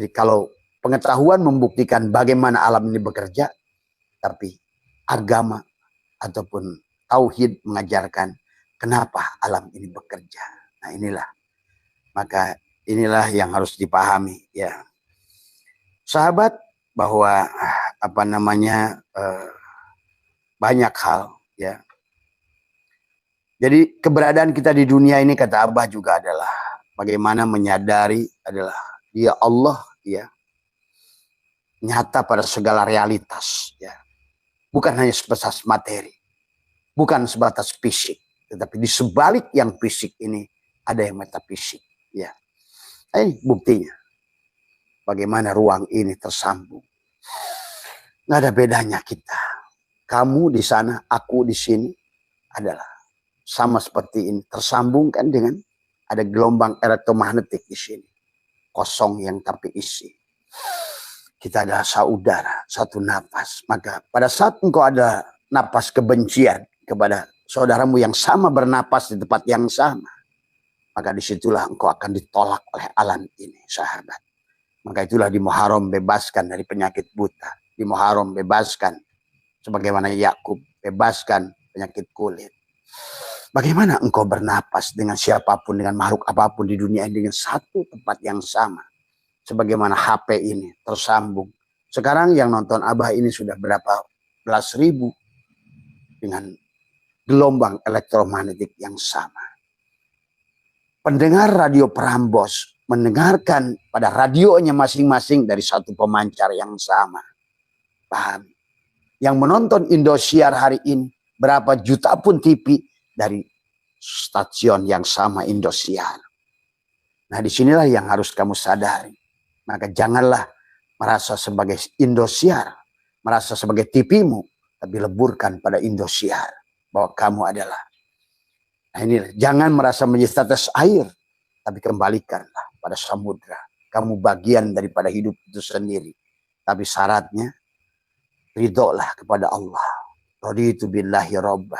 Jadi kalau pengetahuan membuktikan bagaimana alam ini bekerja, tapi agama ataupun tauhid mengajarkan kenapa alam ini bekerja. Nah inilah, maka inilah yang harus dipahami ya. Sahabat, bahwa banyak hal ya. Jadi keberadaan kita di dunia ini, kata Abah juga, adalah bagaimana menyadari adalah Dia Allah ya, nyata pada segala realitas ya. Bukan hanya sebatas materi, bukan sebatas fisik, tetapi di sebalik yang fisik ini ada yang metafisik ya. Ini buktinya. Bagaimana ruang ini tersambung. Nggak ada bedanya kita. Kamu di sana, aku di sini adalah sama seperti ini. Tersambung kan dengan ada gelombang elektromagnetik di sini. Kosong yang tapi isi. Kita adalah saudara, satu napas. Maka pada saat engkau ada napas kebencian kepada saudaramu yang sama bernapas di tempat yang sama, maka disitulah engkau akan ditolak oleh alam ini, sahabat. Maka itulah di Muharram bebaskan dari penyakit buta. Di Muharram bebaskan sebagaimana Yakub bebaskan penyakit kulit. Bagaimana engkau bernapas dengan siapapun, dengan makhluk apapun di dunia ini dengan satu tempat yang sama. Sebagaimana HP ini tersambung. Sekarang yang nonton Abah ini sudah berapa belas ribu dengan gelombang elektromagnetik yang sama. Pendengar radio Prambors mendengarkan pada radionya masing-masing dari satu pemancar yang sama. Paham? Yang menonton Indosiar hari ini, berapa juta pun TV dari stasiun yang sama Indosiar. Nah disinilah yang harus kamu sadari. Maka janganlah merasa sebagai Indosiar, merasa sebagai TV-mu, tapi leburkan pada Indosiar bahwa kamu adalah. Nah inilah, jangan merasa menjadi tetes air, tapi kembalikanlah pada samudra. Kamu bagian daripada hidup itu sendiri. Tapi syaratnya, ridholah kepada Allah. Raditu billahi robba.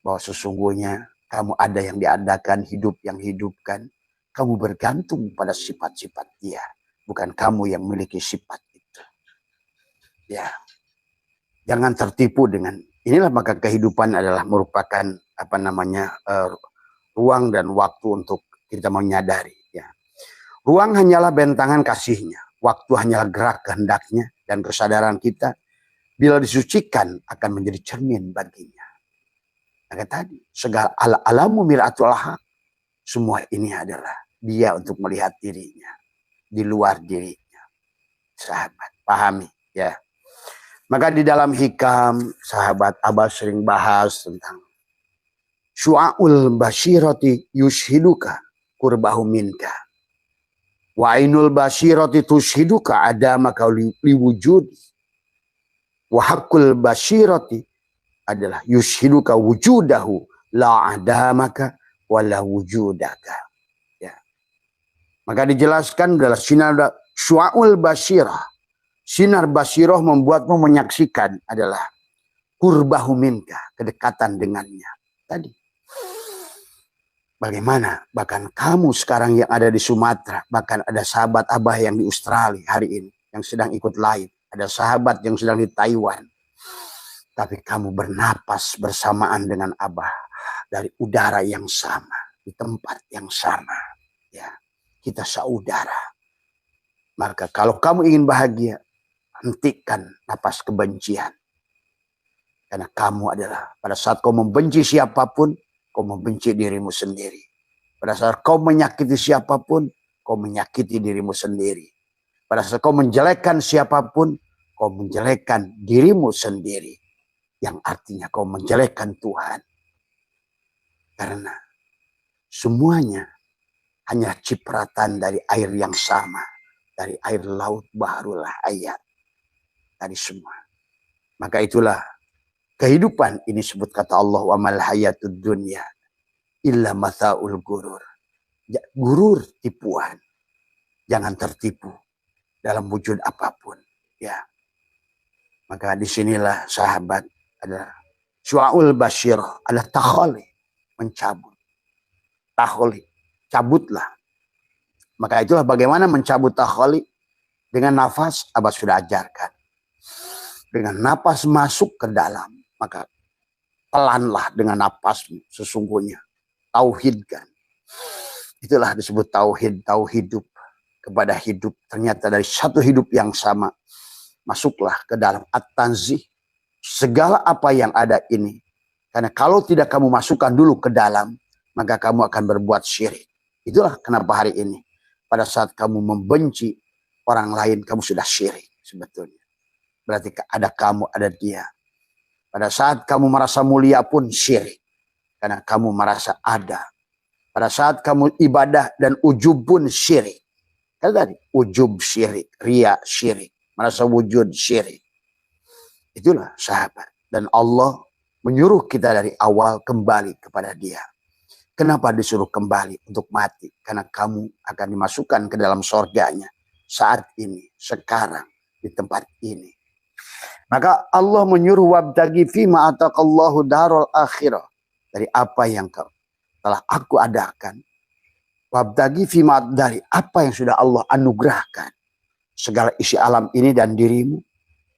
Bahwa sesungguhnya kamu ada yang diadakan, hidup yang hidupkan. Kamu bergantung pada sifat-sifat Dia. Bukan kamu yang memiliki sifat itu. Ya. Jangan tertipu dengan inilah, maka kehidupan adalah merupakan ruang dan waktu untuk kita menyadari ya. Ruang hanyalah bentangan kasihnya, waktu hanyalah gerak kehendaknya, dan kesadaran kita bila disucikan akan menjadi cermin baginya. Maka tadi segala alamu miratul haq, semua ini adalah Dia untuk melihat dirinya di luar dirinya. Sahabat, pahami ya. Maka di dalam hikam, sahabat, Abah sering bahas tentang syu'aul basyirati yushhiduka kurbahu minka. Wa ainul basyirati tushiduka adamaka liwujud. Wa haqqul basyirati adalah yushiduka wujudahu la adamaka wala wujudaka. Ya. Maka dijelaskan adalah sinar syu'aul basyirah. Sinar basyirah membuatmu menyaksikan adalah kurbahu minka, kedekatan dengannya. Tadi. Bagaimana bahkan kamu sekarang yang ada di Sumatera, bahkan ada sahabat Abah yang di Australia hari ini yang sedang ikut live, ada sahabat yang sedang di Taiwan, tapi kamu bernapas bersamaan dengan Abah dari udara yang sama, di tempat yang sama ya. Kita saudara. Maka kalau kamu ingin bahagia, hentikan napas kebencian, karena kamu adalah pada saat kau membenci siapapun, kau membenci dirimu sendiri. Pada saat kau menyakiti siapapun, kau menyakiti dirimu sendiri. Pada saat kau menjelekkan siapapun, kau menjelekkan dirimu sendiri. Yang artinya kau menjelekkan Tuhan. Karena semuanya hanya cipratan dari air yang sama. Dari air laut baharul hayat. Tadi semua. Maka itulah kehidupan ini sebut kata Allah wa mal hayatud dunya illa mathaul gurur. Gurur, tipuan. Jangan tertipu dalam wujud apapun ya. Maka disinilah sahabat ada syu'aul basyir, ada takholi, mencabut. Takholi, cabutlah. Maka itulah bagaimana mencabut takholi, Dengan nafas, Abah sudah ajarkan. Dengan nafas masuk ke dalam, maka pelanlah dengan nafasmu sesungguhnya. Tauhidkan. Itulah disebut tauhid, tauhidup kepada hidup. Ternyata dari satu hidup yang sama, masuklah ke dalam at-tanzih. Segala apa yang ada ini. Karena kalau tidak kamu masukkan dulu ke dalam, maka kamu akan berbuat syirik. Itulah kenapa hari ini, pada saat kamu membenci orang lain, kamu sudah syirik sebetulnya. Berarti ada kamu, ada dia. Pada saat kamu merasa mulia pun syirik. Karena kamu merasa ada. Pada saat kamu ibadah dan ujub pun syirik. Karena tadi, ujub syirik, ria syirik, merasa wujud syirik. Itulah sahabat. Dan Allah menyuruh kita dari awal kembali kepada dia. Kenapa disuruh kembali untuk mati? Karena kamu akan dimasukkan ke dalam surganya saat ini, sekarang, di tempat ini. Maka Allah menyuruh wabtagi fima ataqallahu darul akhirah. Dari apa yang telah aku adakan. Wabtagi fima, dari apa yang sudah Allah anugerahkan. Segala isi alam ini dan dirimu.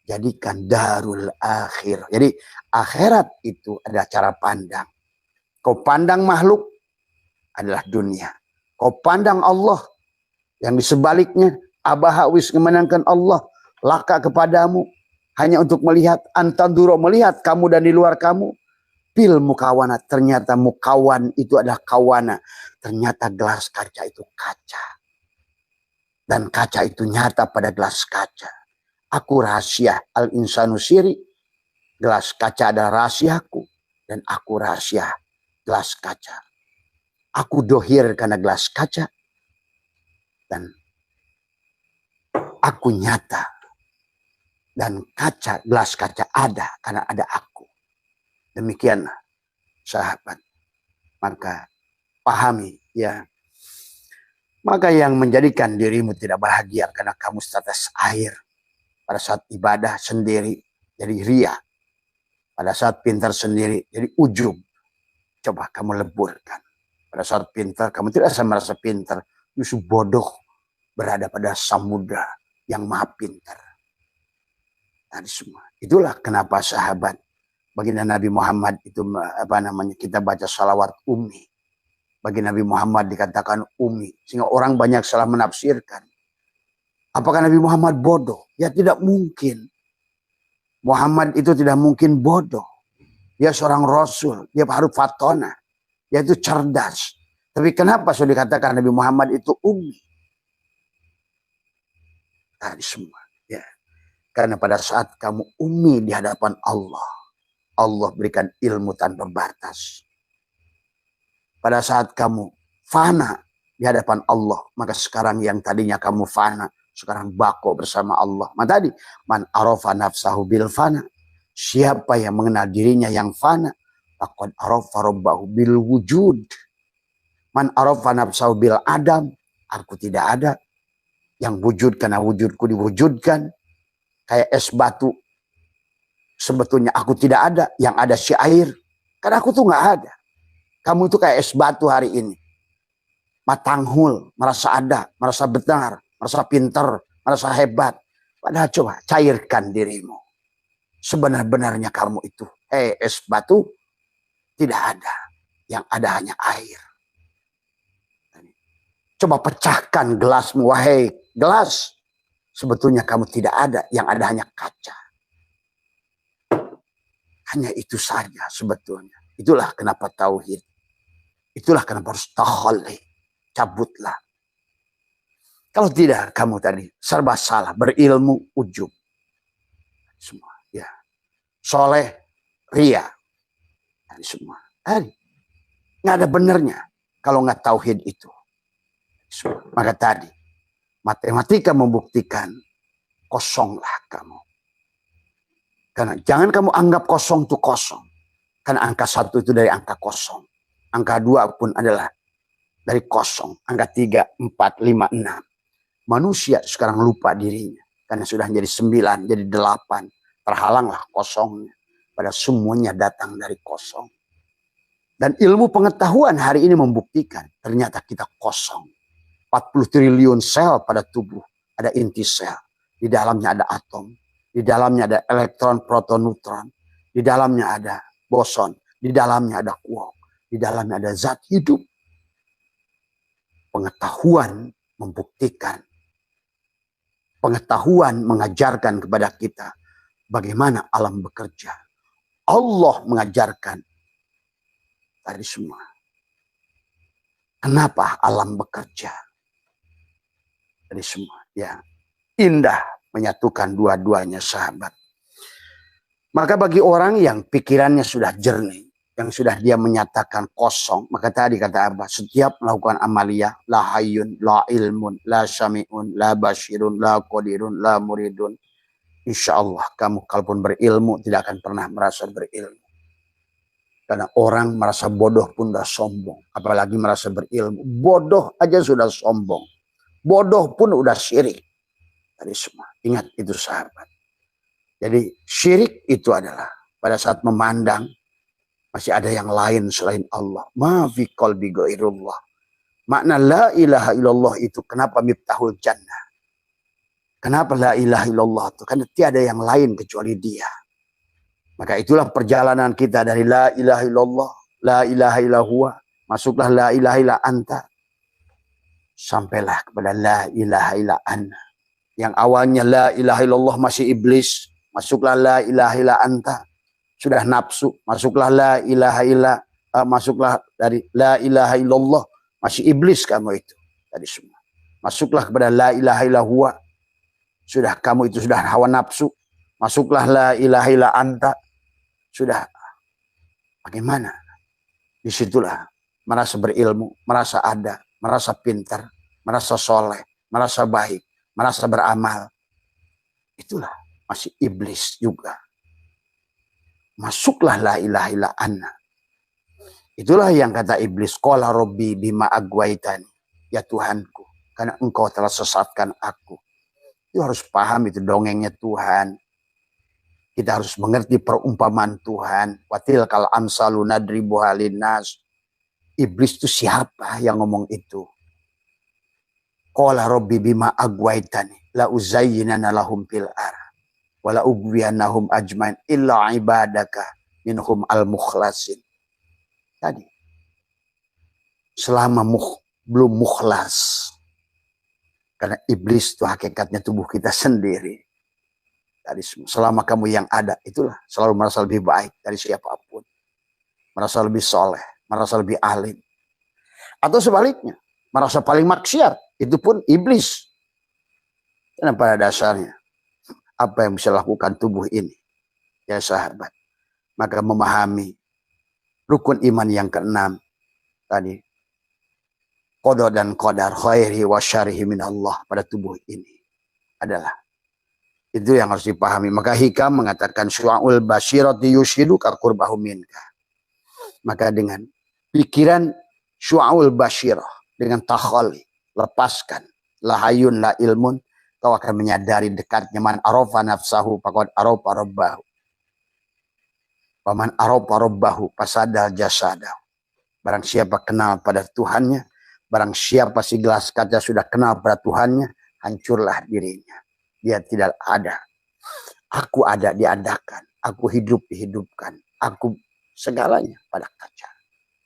Jadikan darul akhir. Jadi akhirat itu adalah cara pandang. Kau pandang makhluk adalah dunia. Kau pandang Allah yang disebaliknya. Abahawis memenangkan Allah. Laka kepadamu. Hanya untuk melihat. Antanduro melihat kamu dan di luar kamu. Pil mukawana. Ternyata mukawan itu adalah kawana. Ternyata gelas kaca itu kaca. Dan kaca itu nyata pada gelas kaca. Aku rahasia. Al-insanu siri. Gelas kaca adalah rahasiaku. Dan aku rahasia gelas kaca. Aku dohir karena gelas kaca. Dan aku nyata. Dan kaca, gelas kaca ada karena ada aku. Demikianlah sahabat. Maka pahami ya. Maka yang menjadikan dirimu tidak bahagia karena kamu setetes air. Pada saat ibadah sendiri jadi ria. Pada saat pintar sendiri jadi ujub. Coba kamu leburkan. Pada saat pintar kamu tidak merasa pintar. Justru bodoh berada pada samudra yang maha pintar. Tadi semua. Itulah kenapa sahabat baginda Nabi Muhammad itu kita baca salawat ummi. Bagi Nabi Muhammad dikatakan ummi. Sehingga orang banyak salah menafsirkan. Apakah Nabi Muhammad bodoh? Ya tidak mungkin. Muhammad itu tidak mungkin bodoh. Dia seorang rasul. Dia harus fatona. Dia itu cerdas. Tapi kenapa sudah dikatakan Nabi Muhammad itu ummi? Tadi semua. Ya. Karena pada saat kamu ummi di hadapan Allah. Allah berikan ilmu tanpa batas. Pada saat kamu fana di hadapan Allah. Maka sekarang yang tadinya kamu fana. Sekarang bako bersama Allah. Maka tadi. Man arafa nafsahu bil fana. Siapa yang mengenal dirinya yang fana. Faqad arafa rabbahu bil wujud. Man arafa nafsahu bil adam. Aku tidak ada. Yang wujud karena wujudku diwujudkan. Kayak es batu. Sebetulnya aku tidak ada. Yang ada si air. Karena aku tuh gak ada. Kamu itu kayak es batu hari ini. Matanghul. Merasa ada. Merasa benar. Merasa pintar. Merasa hebat. Padahal coba cairkan dirimu. Sebenar-benarnya kamu itu. Es batu. Tidak ada. Yang ada hanya air. Coba pecahkan gelasmu. Wahai gelas. Sebetulnya kamu tidak ada. Yang ada hanya kaca. Hanya itu saja sebetulnya. Itulah kenapa tauhid. Itulah kenapa harus takhali. Cabutlah. Kalau tidak kamu tadi serba salah. Berilmu ujub. Semua. Ya. Soleh. Ria. Tadi semua. Tadi. Nggak ada benernya. Kalau nggak tauhid itu. Semua. Maka tadi. Matematika membuktikan. Kosonglah kamu. Karena jangan kamu anggap kosong itu kosong. Karena angka 1 itu dari angka kosong. Angka 2 pun adalah dari kosong. Angka 3, 4, 5, 6. Manusia sekarang lupa dirinya. Karena sudah jadi 9, jadi 8. Terhalanglah kosongnya. Pada semuanya datang dari kosong. Dan ilmu pengetahuan hari ini membuktikan. Ternyata kita kosong. 40 triliun sel pada tubuh. ada inti sel, di dalamnya ada atom, di dalamnya ada elektron, proton, neutron, di dalamnya ada boson, di dalamnya ada quark, di dalamnya ada zat hidup. Pengetahuan membuktikan, pengetahuan mengajarkan kepada kita bagaimana alam bekerja. Allah mengajarkan tadi semua. Kenapa alam bekerja? Tadi semua. Ya, indah menyatukan dua-duanya sahabat. Maka bagi orang yang pikirannya sudah jernih, yang sudah dia menyatakan kosong, maka tadi kata Abah, setiap melakukan amaliyah, la hayyun, la ilmun, la syami'un, la basyirun, la qadirun, la muridun. Insya Allah kamu kalaupun berilmu tidak akan pernah merasa berilmu. Karena orang merasa bodoh pun sudah sombong. Apalagi merasa berilmu. Bodoh aja sudah sombong. Bodoh pun udah syirik. Tadi semua. Ingat itu sahabat. Jadi syirik itu adalah pada saat memandang masih ada yang lain selain Allah. Ma fi qalbi ghairullah. Makna la ilaha illallah itu kenapa miftahul jannah. Kenapa la ilaha illallah itu? Karena tiada yang lain kecuali dia. Maka itulah perjalanan kita dari la ilaha illallah, la ilaha illallah, masuklah la ilaha illa anta. Sampailah kepada la ilaha illa anna. Yang awalnya la ilaha illallah masih iblis, masuklah la ilaha illa anta. Sudah nafsu, masuklah la ilaha illa, masuklah dari la ilaha illallah, masih iblis kamu itu. Tadi semua. Masuklah kepada la ilaha illallah. Sudah kamu itu sudah hawa nafsu. Masuklah la ilaha illa anta. Sudah. Bagaimana? Disitulah merasa berilmu, merasa ada, merasa pintar, merasa soleh, merasa baik, merasa beramal. Itulah masih iblis juga. Masuklah la ilaha illa anna. Itulah yang kata iblis. Qala rabbi bima agwaitani. Ya Tuhanku, karena engkau telah sesatkan aku. Itu harus paham itu dongengnya Tuhan. Kita harus mengerti perumpamaan Tuhan. Watil kal amsalu nadribuha linnas. Iblis itu siapa yang ngomong itu? Qala rabbi bima agwaitani la uzayyinana lahum fil ar wala ugwiyannahum ajmain illa ibadaka minhum al mukhlasin. Tadi selama belum mukhlas. Karena iblis itu hakikatnya tubuh kita sendiri. Tadi selama kamu yang ada, itulah selalu merasa lebih baik dari siapapun. Merasa lebih soleh, merasa lebih alim. Atau sebaliknya, merasa paling maksiat. Itu pun iblis. Karena pada dasarnya, apa yang bisa lakukan tubuh ini? Ya sahabat. Maka memahami rukun iman yang keenam. Tadi. Qada dan qadar khairi wa syarihi min Allah pada tubuh ini adalah itu yang harus dipahami. Maka hikam mengatakan syu'ul basyirati yushidu ka qurbahu minka. Maka dengan pikiran syu'ul basyirah dengan takhali, lepaskan la hayun la ilmun, kau akan menyadari dekatnya man arafa nafsahu faqad arafa rabbahu. Wa man arafa rabbahu fasadal jasadahu. Barang siapa kenal pada Tuhannya, barang siapa si gelas kaca sudah kenal pada Tuhannya, hancurlah dirinya. Dia tidak ada. Aku ada diadakan. Aku hidup dihidupkan. Aku segalanya pada kaca.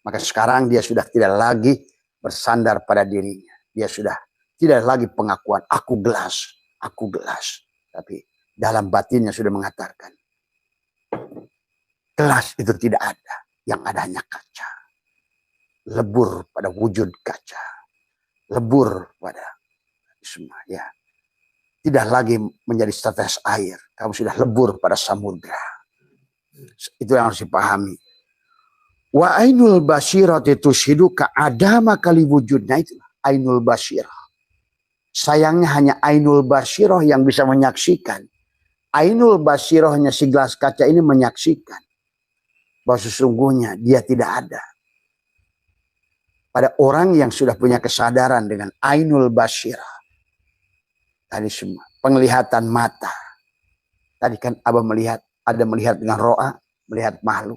Maka sekarang dia sudah tidak lagi bersandar pada dirinya. Dia sudah tidak lagi pengakuan aku gelas. Aku gelas. Tapi dalam batinnya sudah mengatakan gelas itu tidak ada. Yang adanya kaca. Lebur pada wujud kaca. Lebur pada semua ya. Tidak lagi menjadi setetes air. Kamu sudah lebur pada samudra. Itu yang harus dipahami. Wa ainul basyirati tushidu ka'adama kali wujudnya itu. Ainul basyirah. Sayangnya hanya ainul basyirah yang bisa menyaksikan. Ainul basyirahnya si gelas kaca ini menyaksikan. Bahwa sesungguhnya dia tidak ada. Pada orang yang sudah punya kesadaran dengan ainul basyirah. Tadi semua. Penglihatan mata. Tadi kan Abah melihat. Ada melihat dengan ro'a. Melihat makhluk.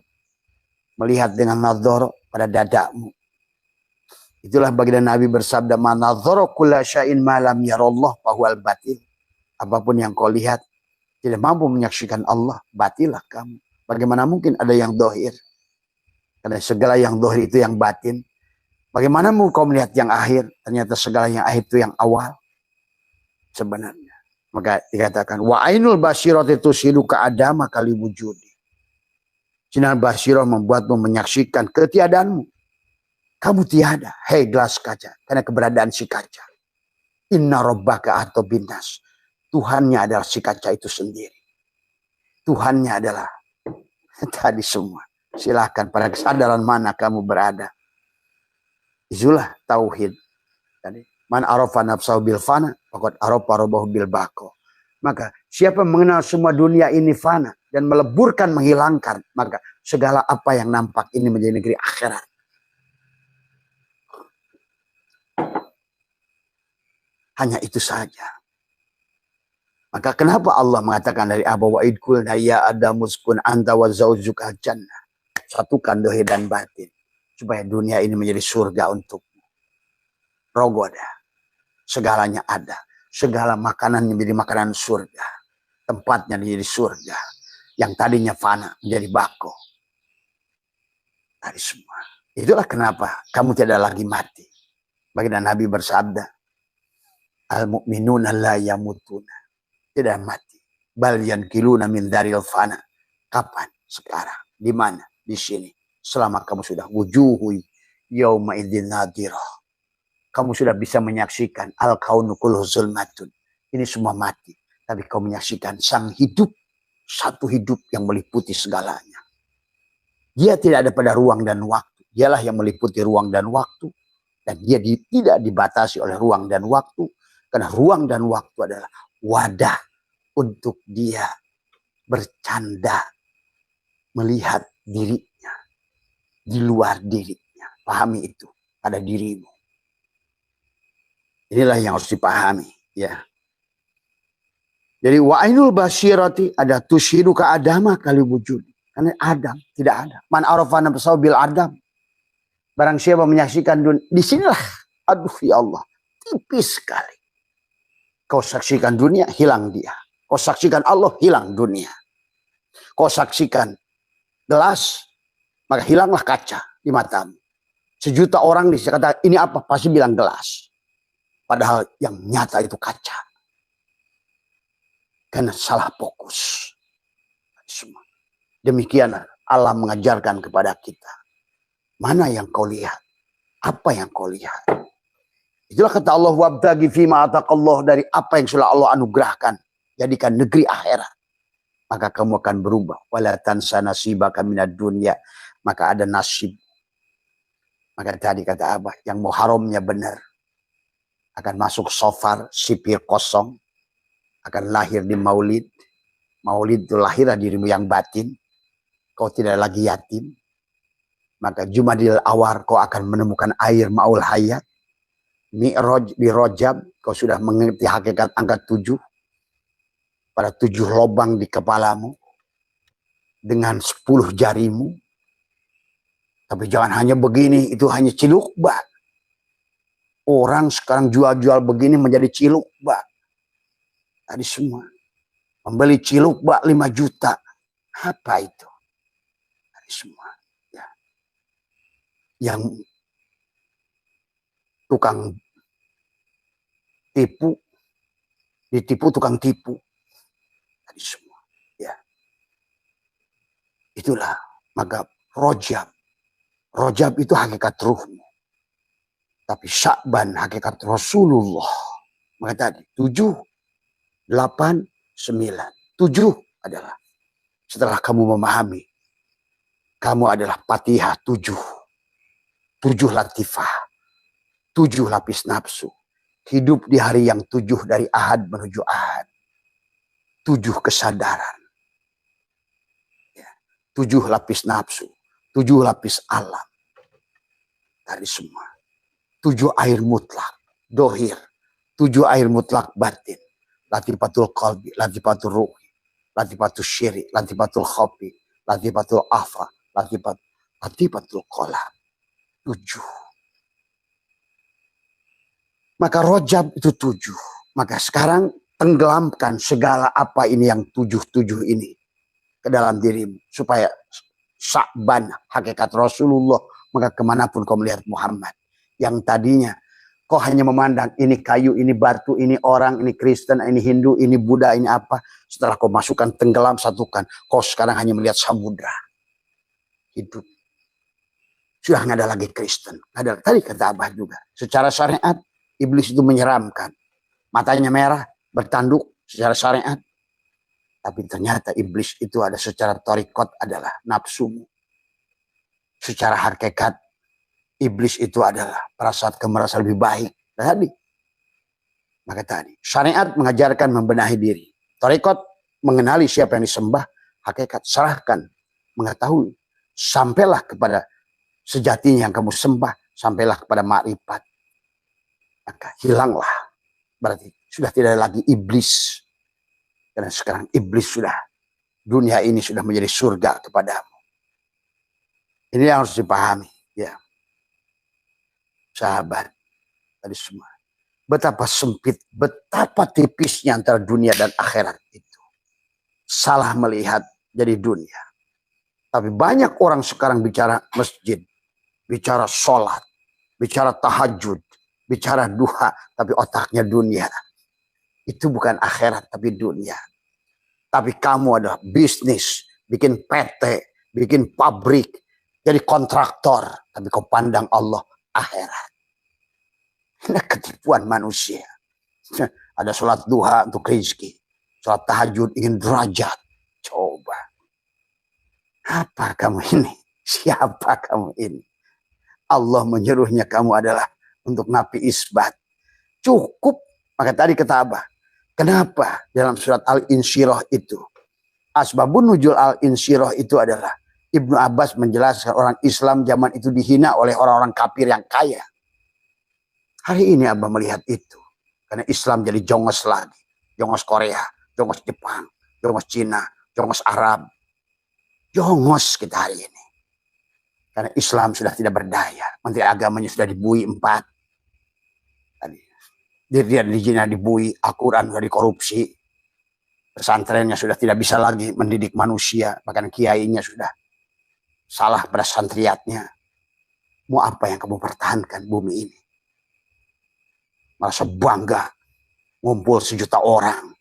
Melihat dengan nadhara pada dadamu. Itulah baginda Nabi bersabda, "Man nadzara kulla syai'in ma lam yarallah fahuwal batil." Apapun yang kau lihat tidak mampu menyaksikan Allah, batilah kamu. Bagaimana mungkin ada yang dohir? Karena segala yang dohir itu yang batin. Bagaimana mau kau melihat yang akhir? Ternyata segala yang akhir itu yang awal. Sebenarnya. Maka dikatakan, wa ainul basyirati tusidu ka'adama kali wujudi. Sinar basyirah membuatmu menyaksikan ketiadaanmu. Kamu tiada, hei gelas kaca, karena keberadaan si kaca. Inna rabbaka atau binas. Tuhannya adalah si kaca itu sendiri. Tuhannya adalah tadi semua. Silahkan pada kesadaran mana kamu berada. Itulah tauhid. Tadi man arafa nafsahu bil fana, faqad arafa rabbahu bil baqo. Maka siapa mengenal semua dunia ini fana dan meleburkan, menghilangkan, maka segala apa yang nampak ini menjadi negeri akhirat. Hanya itu saja. Maka kenapa Allah mengatakan dari Abu Wa'id kulna ya adamuskun anta wa zawjuka jannah. Satukan dohir dan batin. Supaya dunia ini menjadi surga untukmu. Rogoda. Segalanya ada. Segala makanan menjadi makanan surga. Tempatnya menjadi surga. Yang tadinya fana menjadi bako. Dari semua. Itulah kenapa kamu tidak lagi mati. Baginda Nabi bersabda, al-mu'minuna la yamutuna. Tidak mati. Bal yankiluna min daril fana. Kapan? Sekarang. Di mana? Di sini. Selama kamu sudah wujuhu yauma idzin nadirah. Kamu sudah bisa menyaksikan al-kaunu kullu zulmatun. Ini semua mati. Tapi kau menyaksikan sang hidup. Satu hidup yang meliputi segalanya. Dia tidak ada pada ruang dan waktu. Dialah yang meliputi ruang dan waktu. Dan dia tidak dibatasi oleh ruang dan waktu. Karena ruang dan waktu adalah wadah untuk dia bercanda. Melihat dirinya. Di luar dirinya. Pahami itu pada dirimu. Inilah yang harus dipahami. Ya. Jadi wa'inul basyirati ada tushidu ka adama kali wujud. Karena Adam tidak ada. Man arafa nafsahu bil adam. Barang siapa menyaksikan dunia. Disinilah. Aduh ya Allah. Tipis sekali. Kau saksikan dunia, hilang dia. Kau saksikan Allah, hilang dunia. Kau saksikan gelas, maka hilanglah kaca di matamu. Sejuta orang dikata ini apa? Pasti bilang gelas. Padahal yang nyata itu kaca. Karena salah fokus. Semua. Demikian Allah mengajarkan kepada kita. Mana yang kau lihat? Apa yang kau lihat? Itulah kata Allah, wabtaghi fima ataqallah, dari apa yang sudah Allah anugerahkan. Jadikan negeri akhirat. Maka kamu akan berubah. Wala tansa nasibaka minad dunya. Maka ada nasib. Maka tadi kata Abah, yang muharramnya benar. Akan masuk sofar, sipir kosong. Akan lahir di maulid. Maulid itu lahirlah dirimu yang batin. Kau tidak lagi yatim. Maka Jumadil Awar kau akan menemukan air maul hayat. Mi'raj di Rojab kau sudah mengerti hakikat angka 7. Pada 7 lubang di kepalamu. Dengan 10 jarimu. Tapi jangan hanya begini, itu hanya cilukbak. Orang sekarang jual-jual begini menjadi cilukbak. Tadi semua. Membeli cilukbak 5 juta. Apa itu? Tadi semua. Ya. Yang tukang tipu, ditipu tukang tipu. Tadi semua. Ya. Itulah. Maka Rojab. Rojab itu hakikat ruhmu. Tapi Sya'ban hakikat Rasulullah. Maka tadi 7, 8, 9. 7 adalah setelah kamu memahami. Kamu adalah Fatihah 7. 7 latifah. 7 lapis nafsu. Hidup di hari yang 7 dari ahad menuju ahad. 7 kesadaran. 7 lapis nafsu. 7 lapis alam. Dari semua. 7 air mutlak. Dohir. 7 air mutlak batin. Latifatul qalbi. Latifatul ruhi. Latifatul syiri. Latifatul khofi. Latifatul afa. Latifatul qolam. 7. Maka Rojab itu 7. Maka sekarang tenggelamkan segala apa ini yang 7 ini ke dalam dirimu. Supaya Sya'ban hakikat Rasulullah. Maka kemanapun kau melihat Muhammad. Yang tadinya kau hanya memandang ini kayu, ini batu, ini orang, ini Kristen, ini Hindu, ini Buddha, ini apa. Setelah kau masukkan, tenggelam, satukan. Kau sekarang hanya melihat samudra. Hidup. Sudah nggak ada lagi Kristen. Ada tadi kata Abah juga. Secara syariat, iblis itu menyeramkan. Matanya merah, bertanduk secara syariat. Tapi ternyata iblis itu ada secara torikot adalah nafsumu. Secara hakikat, iblis itu adalah perasaan kamu merasa lebih baik. Tadi. Maka tadi, syariat mengajarkan membenahi diri. Torikot mengenali siapa yang disembah. Hakikat serahkan, mengetahui. Sampailah kepada sejatinya yang kamu sembah. Sampailah kepada makrifat. Maka hilanglah. Berarti sudah tidak ada lagi iblis. Karena sekarang iblis sudah. Dunia ini sudah menjadi surga kepadamu. Ini yang harus dipahami. Ya. Sahabat. Tadi semua. Betapa sempit, betapa tipisnya antara dunia dan akhirat itu. Salah melihat jadi dunia. Tapi banyak orang sekarang bicara masjid, bicara sholat, bicara tahajud, bicara duha, tapi otaknya dunia. Itu bukan akhirat, tapi dunia. Tapi kamu ada bisnis, bikin PT, bikin pabrik, jadi kontraktor, tapi kau pandang Allah akhirat. Ini ketipuan manusia. Ada sholat duha untuk rezeki. Sholat tahajud ingin derajat. Coba. Apa kamu ini? Siapa kamu ini? Allah menyuruhnya kamu adalah untuk nafi isbat. Cukup. Maka tadi kata Abah. Kenapa dalam surat Al-Insyirah itu? Asbabun nuzul Al-Insyirah itu adalah Ibnu Abbas menjelaskan orang Islam zaman itu dihina oleh orang-orang kafir yang kaya. Hari ini Abah melihat itu. Karena Islam jadi jongos lagi. Jongos Korea, jongos Jepang, jongos Cina, jongos Arab. Jongos kita hari ini. Karena Islam sudah tidak berdaya. Menteri agamanya sudah dibui 4. Tadi. Dia di Cina dibui, Al-Quran sudah dikorupsi. Pesantrennya sudah tidak bisa lagi mendidik manusia. Bahkan kiainya sudah salah pada santriatnya. Mau apa yang kamu pertahankan bumi ini? Merasa bangga ngumpul 1 juta orang,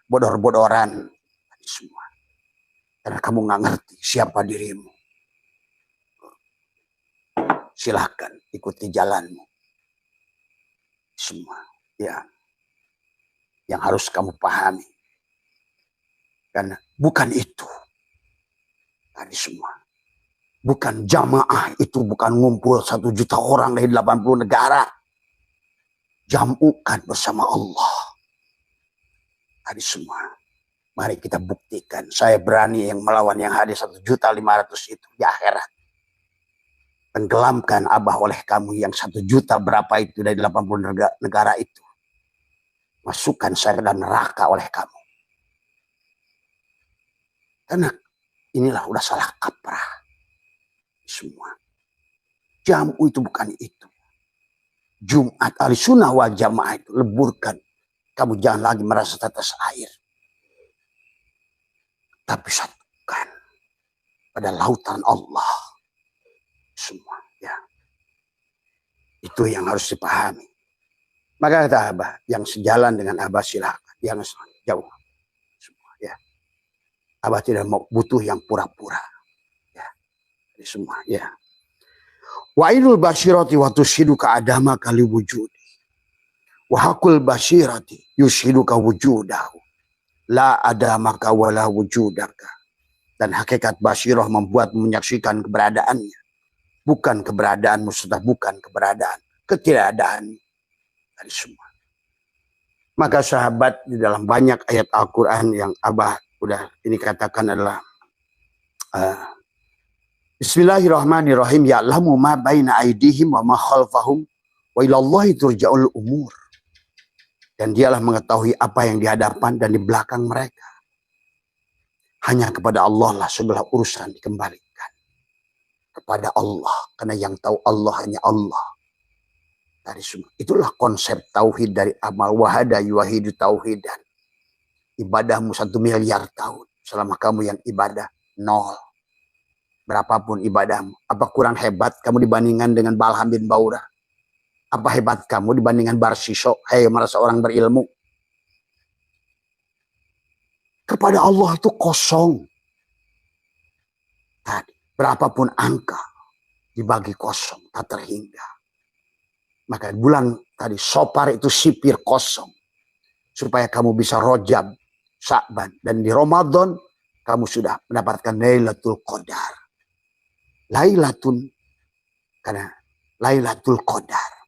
bodor-bodoran semua. Karena kamu nggak ngerti siapa dirimu. Silahkan ikuti jalanmu. Semua ya, yang harus kamu pahami. Karena bukan itu tadi semua. Bukan jamaah itu, bukan ngumpul 1 juta orang dari 80 negara. Jamukan bersama Allah. Tadi semua. Mari kita buktikan. Saya berani yang melawan yang hadir 1.500.000 itu di akhirat. Tenggelamkan Abah oleh kamu yang 1 juta berapa itu dari 80 negara itu. Masukkan saya ke dalam neraka oleh kamu. Karena inilah udah salah kaprah. Semua. Jamu itu bukan itu. Jumat Ahlussunnah wal Jamaah itu leburkan. Kamu jangan lagi merasa tetes air. Tapi satukan pada lautan Allah. Semua ya. Itu yang harus dipahami. Maka kata Abah, yang sejalan dengan Abah silakan. Yang jauh. Semua ya. Abah tidak mau butuh yang pura-pura. Ya. Semua ya. Wa ainul basyirati wa tushiduka adama kali wujudi. Wa hakul basyirati yushiduka wujudahu. La adamaka wala wujudaka. Dan hakikat basyirah membuat menyaksikan keberadaannya. Bukan keberadaanmu sudah bukan keberadaan. Ketiadaan. Dari semua. Maka sahabat di dalam banyak ayat Al-Quran yang Abah udah ini katakan adalah Bismillahirrahmanirrahim. Ya'lamu ma baina aydihim wa ma khalfahum wa ilallahi turja'ul umur. Dan dialah mengetahui apa yang di hadapan dan di belakang mereka. Hanya kepada Allah lah segala urusan dikembalikan. Kepada Allah. Karena yang tahu Allah hanya Allah. Tadi semua. Itulah konsep tauhid dari amal. Wahada yuwahidu tauhidan. Ibadahmu 1 miliar tahun. Selama kamu yang ibadah, 0. Berapapun ibadahmu. Apa kurang hebat kamu dibandingkan dengan Balham bin Baurah? Apa hebat kamu dibandingkan Barsiso? Hei merasa orang berilmu. Kepada Allah itu kosong. Tadi. Berapapun angka. Dibagi kosong. Tak terhingga. Maka bulan tadi Sopar itu sipir kosong. Supaya kamu bisa Rojab, Sya'ban. Dan di Ramadan kamu sudah mendapatkan Lailatul Qadar. Lailatun. Karena Lailatul Qadar.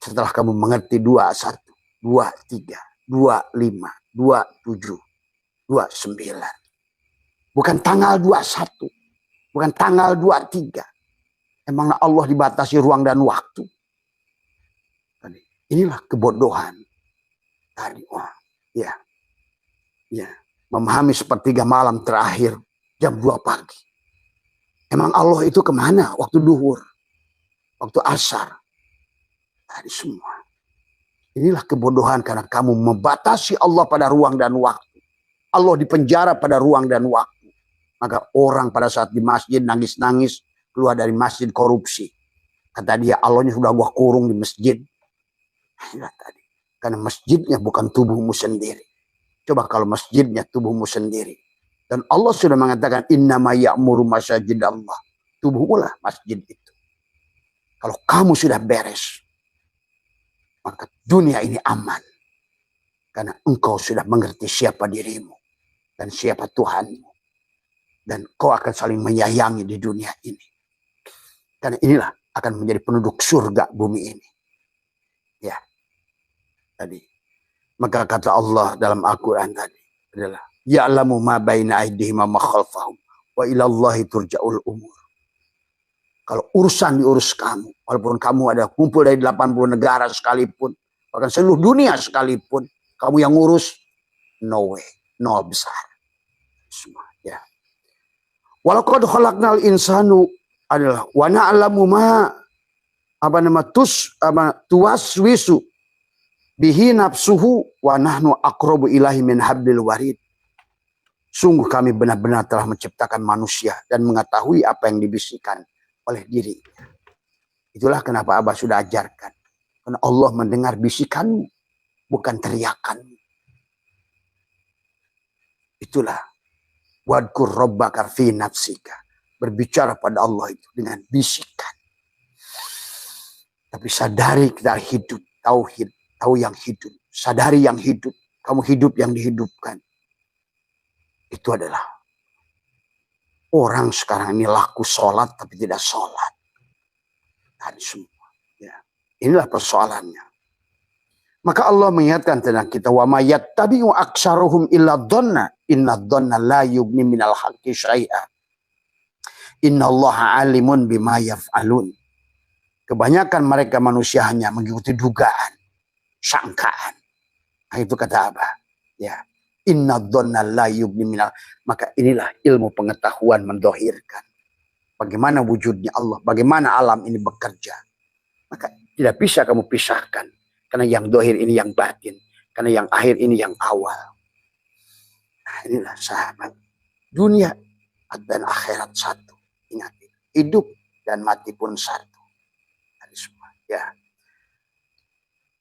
Setelah kamu mengerti 21, 23, 25, 27, 29. Bukan tanggal 21. Bukan tanggal 23. Emang Allah dibatasi ruang dan waktu. Inilah kebodohan. Tadi, ya. Memahami sepertiga malam terakhir jam 2 pagi. Emang Allah itu kemana? Waktu duhur. Waktu asar. Tadi semua. Inilah kebodohan karena kamu membatasi Allah pada ruang dan waktu. Allah dipenjara pada ruang dan waktu. Maka orang pada saat di masjid nangis-nangis keluar dari masjid korupsi. Kata dia, Allahnya sudah gua kurung di masjid. Tadi. Karena masjidnya bukan tubuhmu sendiri. Coba kalau masjidnya tubuhmu sendiri. Dan Allah sudah mengatakan innama ya'muru masajid Allah. Tubuhmu lah masjid itu. Kalau kamu sudah beres, maka dunia ini aman. Karena engkau sudah mengerti siapa dirimu dan siapa Tuhanmu. Dan kau akan saling menyayangi di dunia ini. Karena inilah akan menjadi penduduk surga bumi ini. Ya. Tadi. Maka kata Allah dalam Al-Quran tadi adalah ya'lamu ma baina aydihim wa ma khalfahum wa ila Allahi turja'ul umur. Kalau urusan diurus kamu, walaupun kamu ada kumpul dari 80 negara sekalipun, bahkan seluruh dunia sekalipun, kamu yang ngurus, no way, nol besar. Semua, ya. Walaqad khalaqnal insanu adalah wa na'lamu ma tuwaswisu bihi nafsuhu wa nahnu aqrabu ilahi min hablil warid. Sungguh kami benar-benar telah menciptakan manusia dan mengetahui apa yang dibisikkan oleh dirinya. Itulah kenapa Abah sudah ajarkan. Karena Allah mendengar bisikanmu, bukan teriakanmu. Itulah wadkur rabbaka fi nafsika. Berbicara pada Allah itu dengan bisikan. Tapi sadari kita hidup tauhid. Tahu yang hidup, sadari yang hidup, kamu hidup yang dihidupkan. Itu adalah orang sekarang ini laku sholat tapi tidak sholat. Tadi semua. Ya. Inilah persoalannya. Maka Allah mengingatkan tentang kita. Wa ma yattabi'u aksaruhum illa dhanna. Inna dhanna la yughni minal haqqi syai'a. Inna Allaha alimun bima yaf'alun. Kebanyakan mereka manusia hanya mengikuti dugaan. Sangkaan. Nah, itu kata Abah. Ya. Inna dhanna la yughni minal. Maka inilah ilmu pengetahuan mendohirkan. Bagaimana wujudnya Allah. Bagaimana alam ini bekerja. Maka tidak bisa kamu pisahkan. Karena yang dohir ini yang batin. Karena yang akhir ini yang awal. Nah, inilah sahabat. Dunia dan akhirat satu. Ingat. Hidup dan mati pun satu. Ini semua. Ya.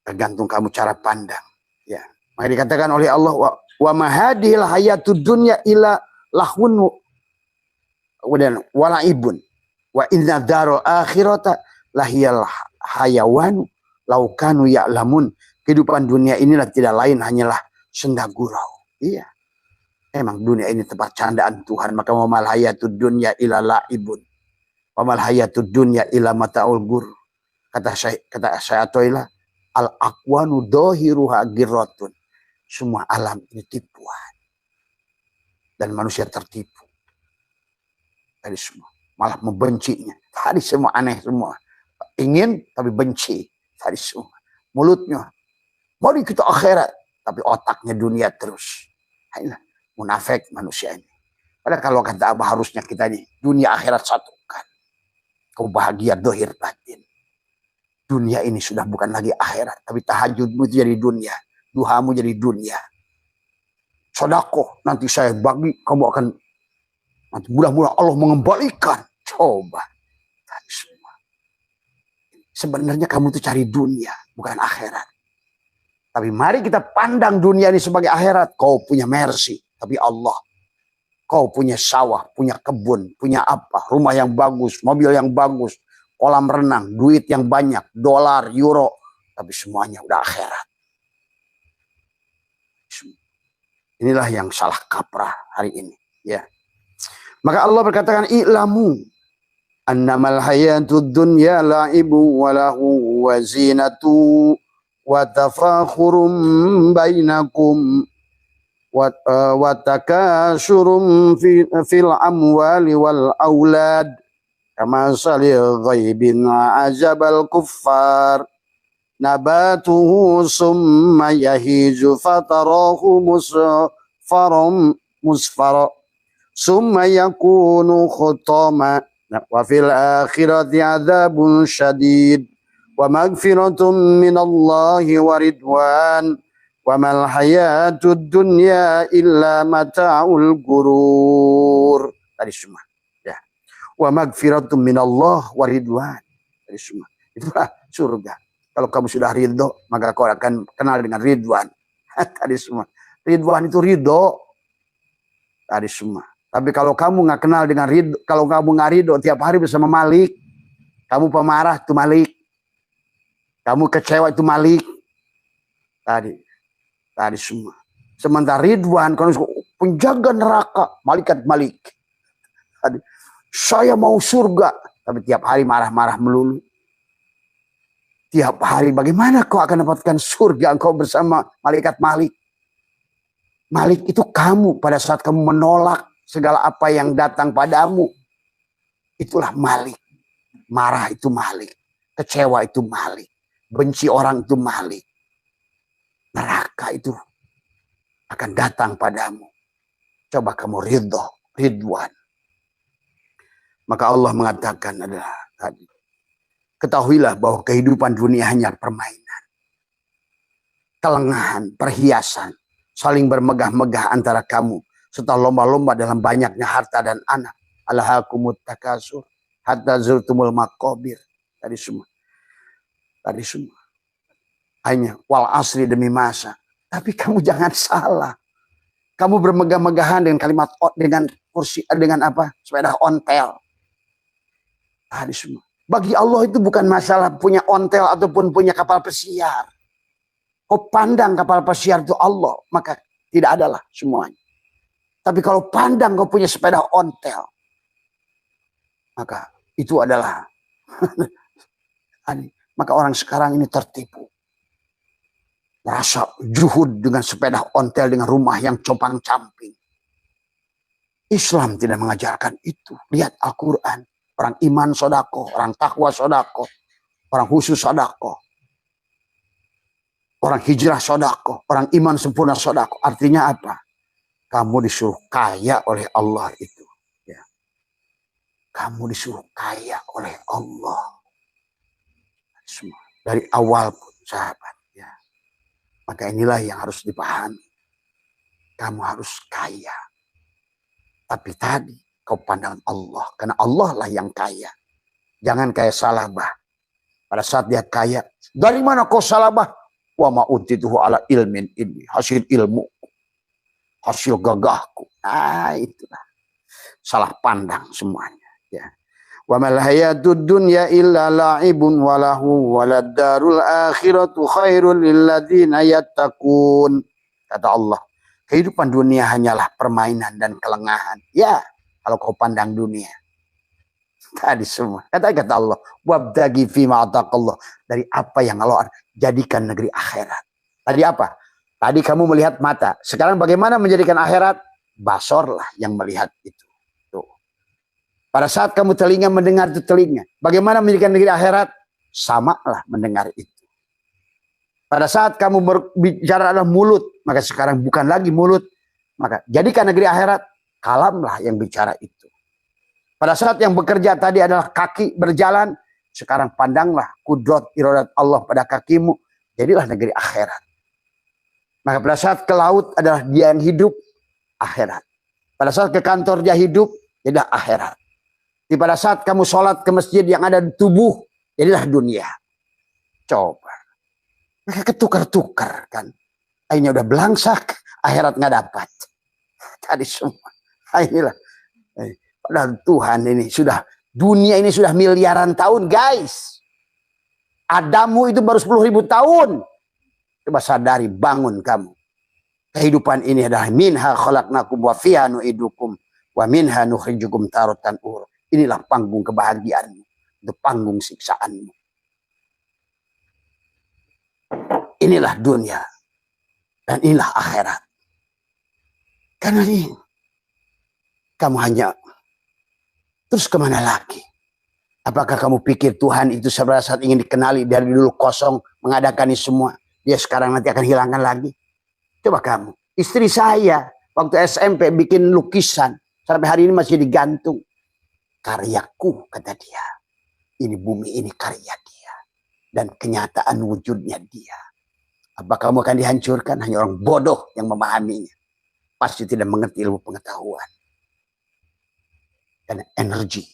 Tergantung kamu cara pandang. Ya. Maka dikatakan oleh Allah wa mahadil hayatud dunya ila lahwun walaibun wa inna darul akhirata lahiyal hayawanu laukanu ya'lamun. Kehidupan dunia inilah tidak lain hanyalah senda gurau. Iya. Emang dunia ini tempat candaan Tuhan. Maka wa mal hayatud dunya ila laibun wa mal hayatud dunya ila mataul gur. Kata saya Atoilah al-aqwanu dohiruha girotun. Semua alam ini tipuan. Dan manusia tertipu. Tadi semua. Malah membencinya. Tadi semua aneh semua. Ingin tapi benci. Tadi semua. Mulutnya. Mau kita akhirat. Tapi otaknya dunia terus. Inilah munafik manusia ini. Padahal kalau kata Abah harusnya kita ini. Dunia akhirat satukan. Kau bahagia dohir batin. Dunia ini sudah bukan lagi akhirat, tapi tahajudmu itu jadi dunia, duhamu jadi dunia. Sedekah nanti saya bagi, kamu akan nanti mudah-mudahan Allah mengembalikan. Coba. Sebenarnya kamu tuh cari dunia, bukan akhirat. Tapi mari kita pandang dunia ini sebagai akhirat. Kau punya mercy, tapi Allah. Kau punya sawah, punya kebun, punya apa, rumah yang bagus, mobil yang bagus, kolam renang, duit yang banyak, dolar, euro, tapi semuanya udah akhirat. Inilah yang salah kaprah hari ini, ya. Maka Allah berkatakan, i'lamu annamal hayatud dunya la'ibu wa lahu wa zinatu wa tafakhurum bainakum wa takasurum fil amwali wal aulad kama salil ghaibin ajabal kuffar nabatuhu summa yahiju fatarahu musfara summa yakunu khutama wa fil akhirati adzabun syadid wa magfiratun minallahi wa ridwan wa mal hayatud dunya illa mata'ul gurur. Tadi semua ya. Wa magfiratun minallah wa ridwan. Tadi semua. Itulah surga. Kalau kamu sudah ridho, maka kau akan kenal dengan ridwan. Tadi semua. Ridwan itu ridho. Tadi semua. Tapi kalau kamu nggak kenal dengan ridho, kalau kamu nggak ridho tiap hari bersama Malik, kamu pemarah itu Malik, kamu kecewa itu Malik. Tadi semua. Sementara ridwan, kalau penjaga neraka, malaikat Malik. Tadi, saya mau surga, tapi tiap hari marah-marah melulu. Tiap hari bagaimana kau akan dapatkan surga engkau bersama malaikat Malik? Malik itu kamu pada saat kamu menolak segala apa yang datang padamu. Itulah Malik. Marah itu Malik. Kecewa itu Malik. Benci orang itu Malik. Neraka itu akan datang padamu. Coba kamu ridwan. Maka Allah mengatakan adalah tadi. Ketahuilah bahwa kehidupan dunia hanya permainan. Kelengahan, perhiasan. Saling bermegah-megah antara kamu. Setelah lomba-lomba dalam banyaknya harta dan anak. Alhaakumut takasur. Hatta zurtumul maqabir. Tadi semua. Hanya wal asri demi masa. Tapi kamu jangan salah. Kamu bermegah-megahan dengan kalimat dengan kursi dengan apa? Sepeda ontel. Tadi semua. Bagi Allah itu bukan masalah punya ontel ataupun punya kapal pesiar. Kau pandang kapal pesiar itu Allah, maka tidak adalah semuanya. Tapi kalau pandang kau punya sepeda ontel, maka itu adalah maka orang sekarang ini tertipu. Merasa juhud dengan sepeda ontel, dengan rumah yang compang-camping. Islam tidak mengajarkan itu. Lihat Al-Quran. Orang iman sodako, orang takwa sodako, orang khusus sodako, orang hijrah sodako, orang iman sempurna sodako. Artinya apa? Kamu disuruh kaya oleh Allah itu. Ya. Kamu disuruh kaya oleh Allah. Semua. Dari awal pun sahabat. Ya. Maka inilah yang harus dipahami. Kamu harus kaya. Tapi tadi kau pandang Allah. Karena Allah lah yang kaya. Jangan kayak Salabah. Pada saat dia kaya. Dari mana kau Salabah? Wa ma'udituhu ala ilmin ini. Hasil ilmu. Hasil gagahku. Nah itulah. Salah pandang semuanya. Ya. Wa mal hayatud dunya illa la'ibun walahu waladdarul akhiratu khairul lilladzina yattaqun. Kata Allah. Kehidupan dunia hanyalah permainan dan kelengahan. Ya. Kalau kau pandang dunia. Tadi semua. Kata Allah. Wabdagi fima ataqallah. Dari apa yang Allah jadikan negeri akhirat. Tadi apa? Tadi kamu melihat mata. Sekarang bagaimana menjadikan akhirat? Basorlah yang melihat itu. Tuh. Pada saat kamu telinga mendengar itu telinga. Bagaimana menjadikan negeri akhirat? Samalah mendengar itu. Pada saat kamu berbicara adalah mulut. Maka sekarang bukan lagi mulut. Maka jadikan negeri akhirat. Kalamlah yang bicara itu. Pada saat yang bekerja tadi adalah kaki berjalan. Sekarang pandanglah kudrat iradat Allah pada kakimu. Jadilah negeri akhirat. Maka pada saat ke laut adalah dia yang hidup, akhirat. Pada saat ke kantor dia hidup, jadilah akhirat. Pada saat kamu sholat ke masjid yang ada di tubuh, jadilah dunia. Coba. Maka ketukar-tukar kan. Akhirnya udah belangsak, akhirat nggak dapat. Tadi semua. Inilah. Padahal Tuhan ini sudah, dunia ini sudah miliaran tahun guys. Adamu itu baru 10.000 tahun. Coba sadari, bangun kamu. Kehidupan ini adalah minha khalaqnakum wa fiha nu'idukum wa minha nukhrijukum taratan ukhra. Inilah panggung kebahagiaanmu, itu panggung siksaanmu. Inilah dunia dan inilah akhirat. Karena ini kamu hanya terus kemana lagi? Apakah kamu pikir Tuhan itu pada saat ingin dikenali dari dulu kosong mengadakan ini semua? Dia sekarang nanti akan hilangkan lagi. Coba kamu. Istri saya waktu SMP bikin lukisan. Sampai hari ini masih digantung. Karyaku, kata dia. Ini bumi, ini karya dia. Dan kenyataan wujudnya dia. Apa kamu akan dihancurkan? Hanya orang bodoh yang memahaminya. Pasti tidak mengerti ilmu pengetahuan. Dan energi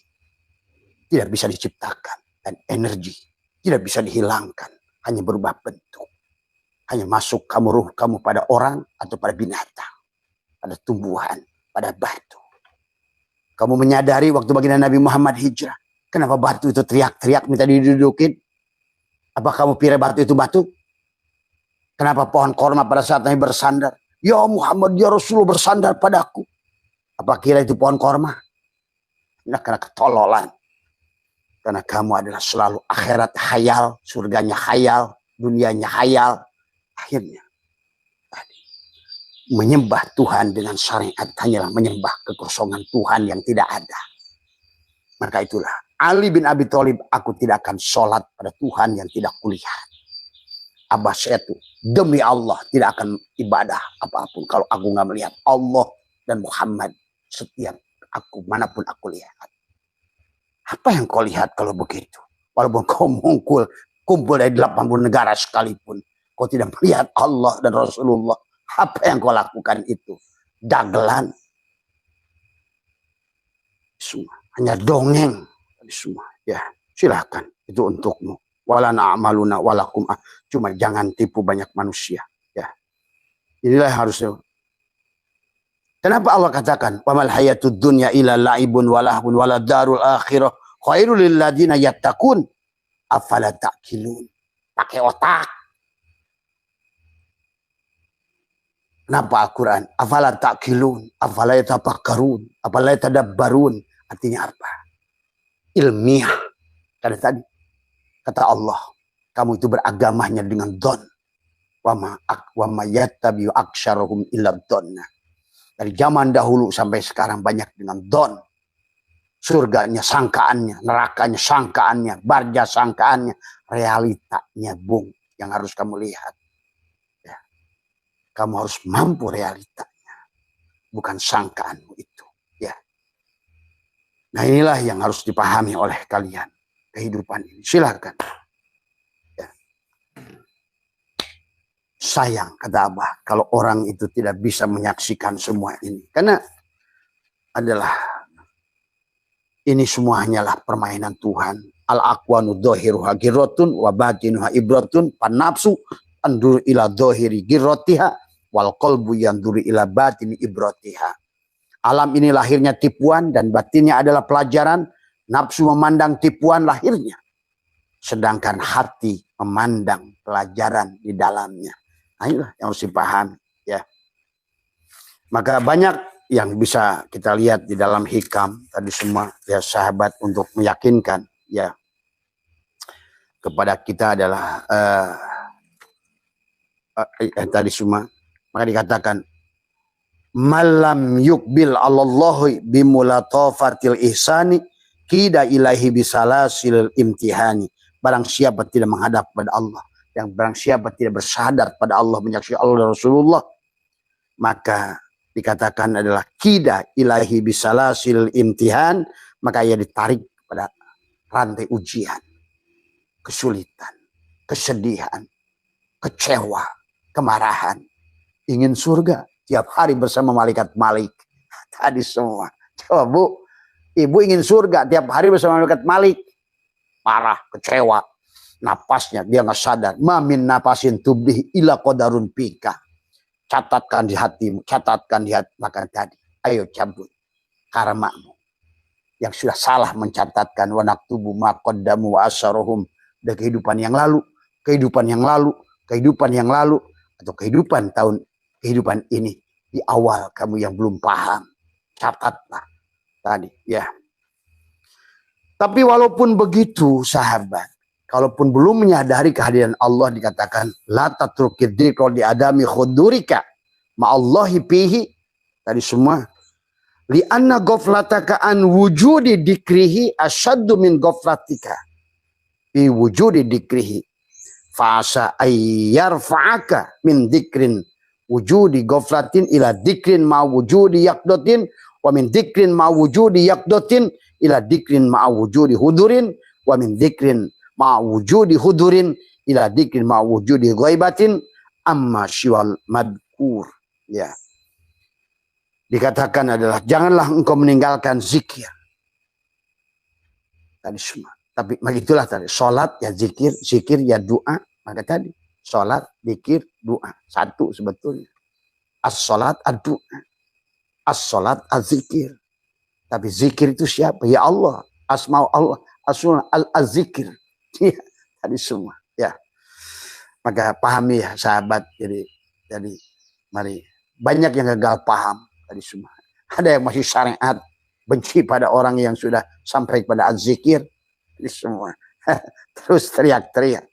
tidak bisa diciptakan. Dan energi tidak bisa dihilangkan. Hanya berubah bentuk. Hanya masuk kamu ruh kamu pada orang atau pada binatang. Pada tumbuhan, pada batu. Kamu menyadari waktu baginda Nabi Muhammad hijrah. Kenapa batu itu teriak-teriak minta didudukin? Apa kamu kira batu itu batu? Kenapa pohon korma pada saat Nabi bersandar? Ya Muhammad, ya Rasulullah bersandar padaku. Apa kira itu pohon korma? Nah, karena ketololan. Karena kamu adalah selalu akhirat hayal, surganya hayal, dunianya hayal. Akhirnya menyembah Tuhan dengan syariat hanyalah menyembah kekosongan Tuhan yang tidak ada. Maka itulah Ali bin Abi Thalib, aku tidak akan sholat pada Tuhan yang tidak kulihat. Abah saya tuh demi Allah tidak akan ibadah apapun kalau aku nggak melihat Allah dan Muhammad setiap aku manapun aku lihat. Apa yang kau lihat kalau begitu? Walaupun kau kumpul dari 80 negara sekalipun, kau tidak melihat Allah dan Rasulullah. Apa yang kau lakukan itu? Dagelan. Semua. Hanya dongeng. Semua. Ya, silakan. Itu untukmu. Wala na'amaluna walakum. Cuma jangan tipu banyak manusia. Ya. Inilah yang harusnya. Kenapa Allah katakan? Wamal hayatud dunya ila la'ibun walahun wala darul akhirah khairul lil ladina yattaqun afala ta'qilun. Pakai otak. Kenapa Al-Quran? Afala ta'qilun, afala yatafakkarun, afala yatadabbarun. Artinya apa? Ilmiah. Karena tadi kata Allah, kamu itu beragamanya dengan don. Wa ma yattabi'u aktsyaruhum illa donna. Dari zaman dahulu sampai sekarang banyak dengan don. Surganya sangkaannya, nerakanya sangkaannya, barja sangkaannya, realitanya bung yang harus kamu lihat. Kamu harus mampu realitanya. Bukan sangkaanmu itu. Ya. Nah inilah yang harus dipahami oleh kalian. Kehidupan ini. Silakan. Ya. Sayang kata Abah. Kalau orang itu tidak bisa menyaksikan semua ini. Karena adalah. Ini semua hanyalah permainan Tuhan. Al-aqwanu dhohiruha girotun. Wa batinuha ibratun. Panapsu. Andur ila dhohiri girotiha. Wal qalbu yanduri ila batini ibratiha. Alam ini lahirnya tipuan dan batinnya adalah pelajaran. Nafsu memandang tipuan lahirnya. Sedangkan hati memandang pelajaran di dalamnya. Nah inilah yang harus dipahami. Ya. Maka banyak yang bisa kita lihat di dalam hikam. Tadi semua ya sahabat untuk meyakinkan. Ya. Kepada kita adalah tadi semua. Maka dikatakan malam yukbil Allahi bimulatafatil ihsani kida ilahi bisalasil imtihani. Barang siapa tidak menghadap pada Allah, yang barang siapa tidak bersadar pada Allah, menyaksikan Allah dan Rasulullah, maka dikatakan adalah kida ilahi bisalasil imtihan, maka ia ditarik pada rantai ujian. kesulitan, kesedihan, kecewa, kemarahan, ingin surga tiap hari bersama malaikat Malik. Tadi semua. Coba Bu, ibu ingin surga tiap hari bersama malaikat Malik. Marah, kecewa, napasnya dia nggak sadar. Mamin napasin tubih ila qadarun pika. Catatkan di hatimu, catatkan di hati. Maka tadi, ayo cabut karmamu yang sudah salah mencatatkan wanak tubuh maqaddamu wa asyarohum dari kehidupan yang lalu, kehidupan yang lalu, kehidupan yang lalu, atau kehidupan ini di awal kamu yang belum paham, catatlah tadi ya. Tapi walaupun begitu sahabat, kalaupun belum menyadari kehadiran Allah dikatakan la tatrukid dzikra di adami khudurika ma'allahi fihi tadi semua li anna ghaflataka an wujudi dikrihi asyaddu min ghaflatika fi wujudi dikrihi fa'asa ayyarfa'aka min dikrin wujudi ghaflatin ila dikrin ma wujudi yaqdatin wa min dikrin ma wujudi yaqdatin ila dikrin ma wujudi hudurin wa min dikrin ma wujudi hudurin ila dikrin ma wujudi ghaibatin amma syiwal madkur ya. Dikatakan adalah janganlah engkau meninggalkan zikir tadi semua. Tapi begitulah tadi salat ya zikir, zikir ya doa. Maka tadi salat, zikir, doa satu sebetulnya. As-salat ad-doa, as-salat az-zikir. Tapi zikir itu siapa? Ya Allah, asma Allah, asma al-zikir. Ya, tadi semua ya. Maka pahami ya sahabat. Jadi mari banyak yang gagal paham tadi semua. Ada yang masih syariat, benci pada orang yang sudah sampai pada az-zikir. Tadi semua. Terus teriak-teriak.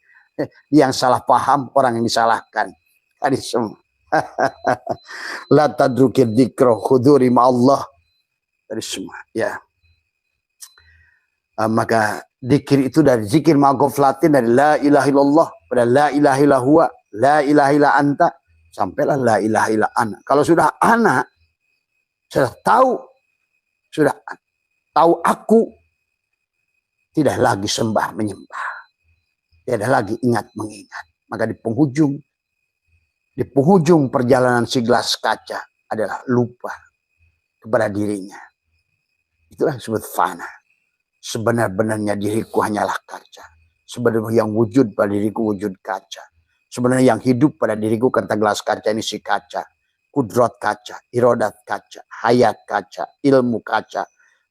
Yang salah paham, orang yang disalahkan. Tadi semua. La tadrukir dzikra khuduri ma'allah. Tadi semua. Ya. Maka zikir itu dari zikir ma'ghaflatin dari la ilaha illallah pada la ilaha illallah, la ilaha illa anta sampailah la ilaha illa ana. Kalau sudah ana, sudah tahu aku, tidak lagi sembah menyembah, tidak lagi ingat mengingat. Maka di penghujung perjalanan si gelas kaca adalah lupa kepada dirinya. Itulah yang disebut fana. Sebenar-benarnya diriku hanyalah kaca. Sebenarnya yang wujud pada diriku wujud kaca. Sebenarnya yang hidup pada diriku kata gelas kaca ini si kaca. Kudrat kaca, irodat kaca, hayat kaca, ilmu kaca.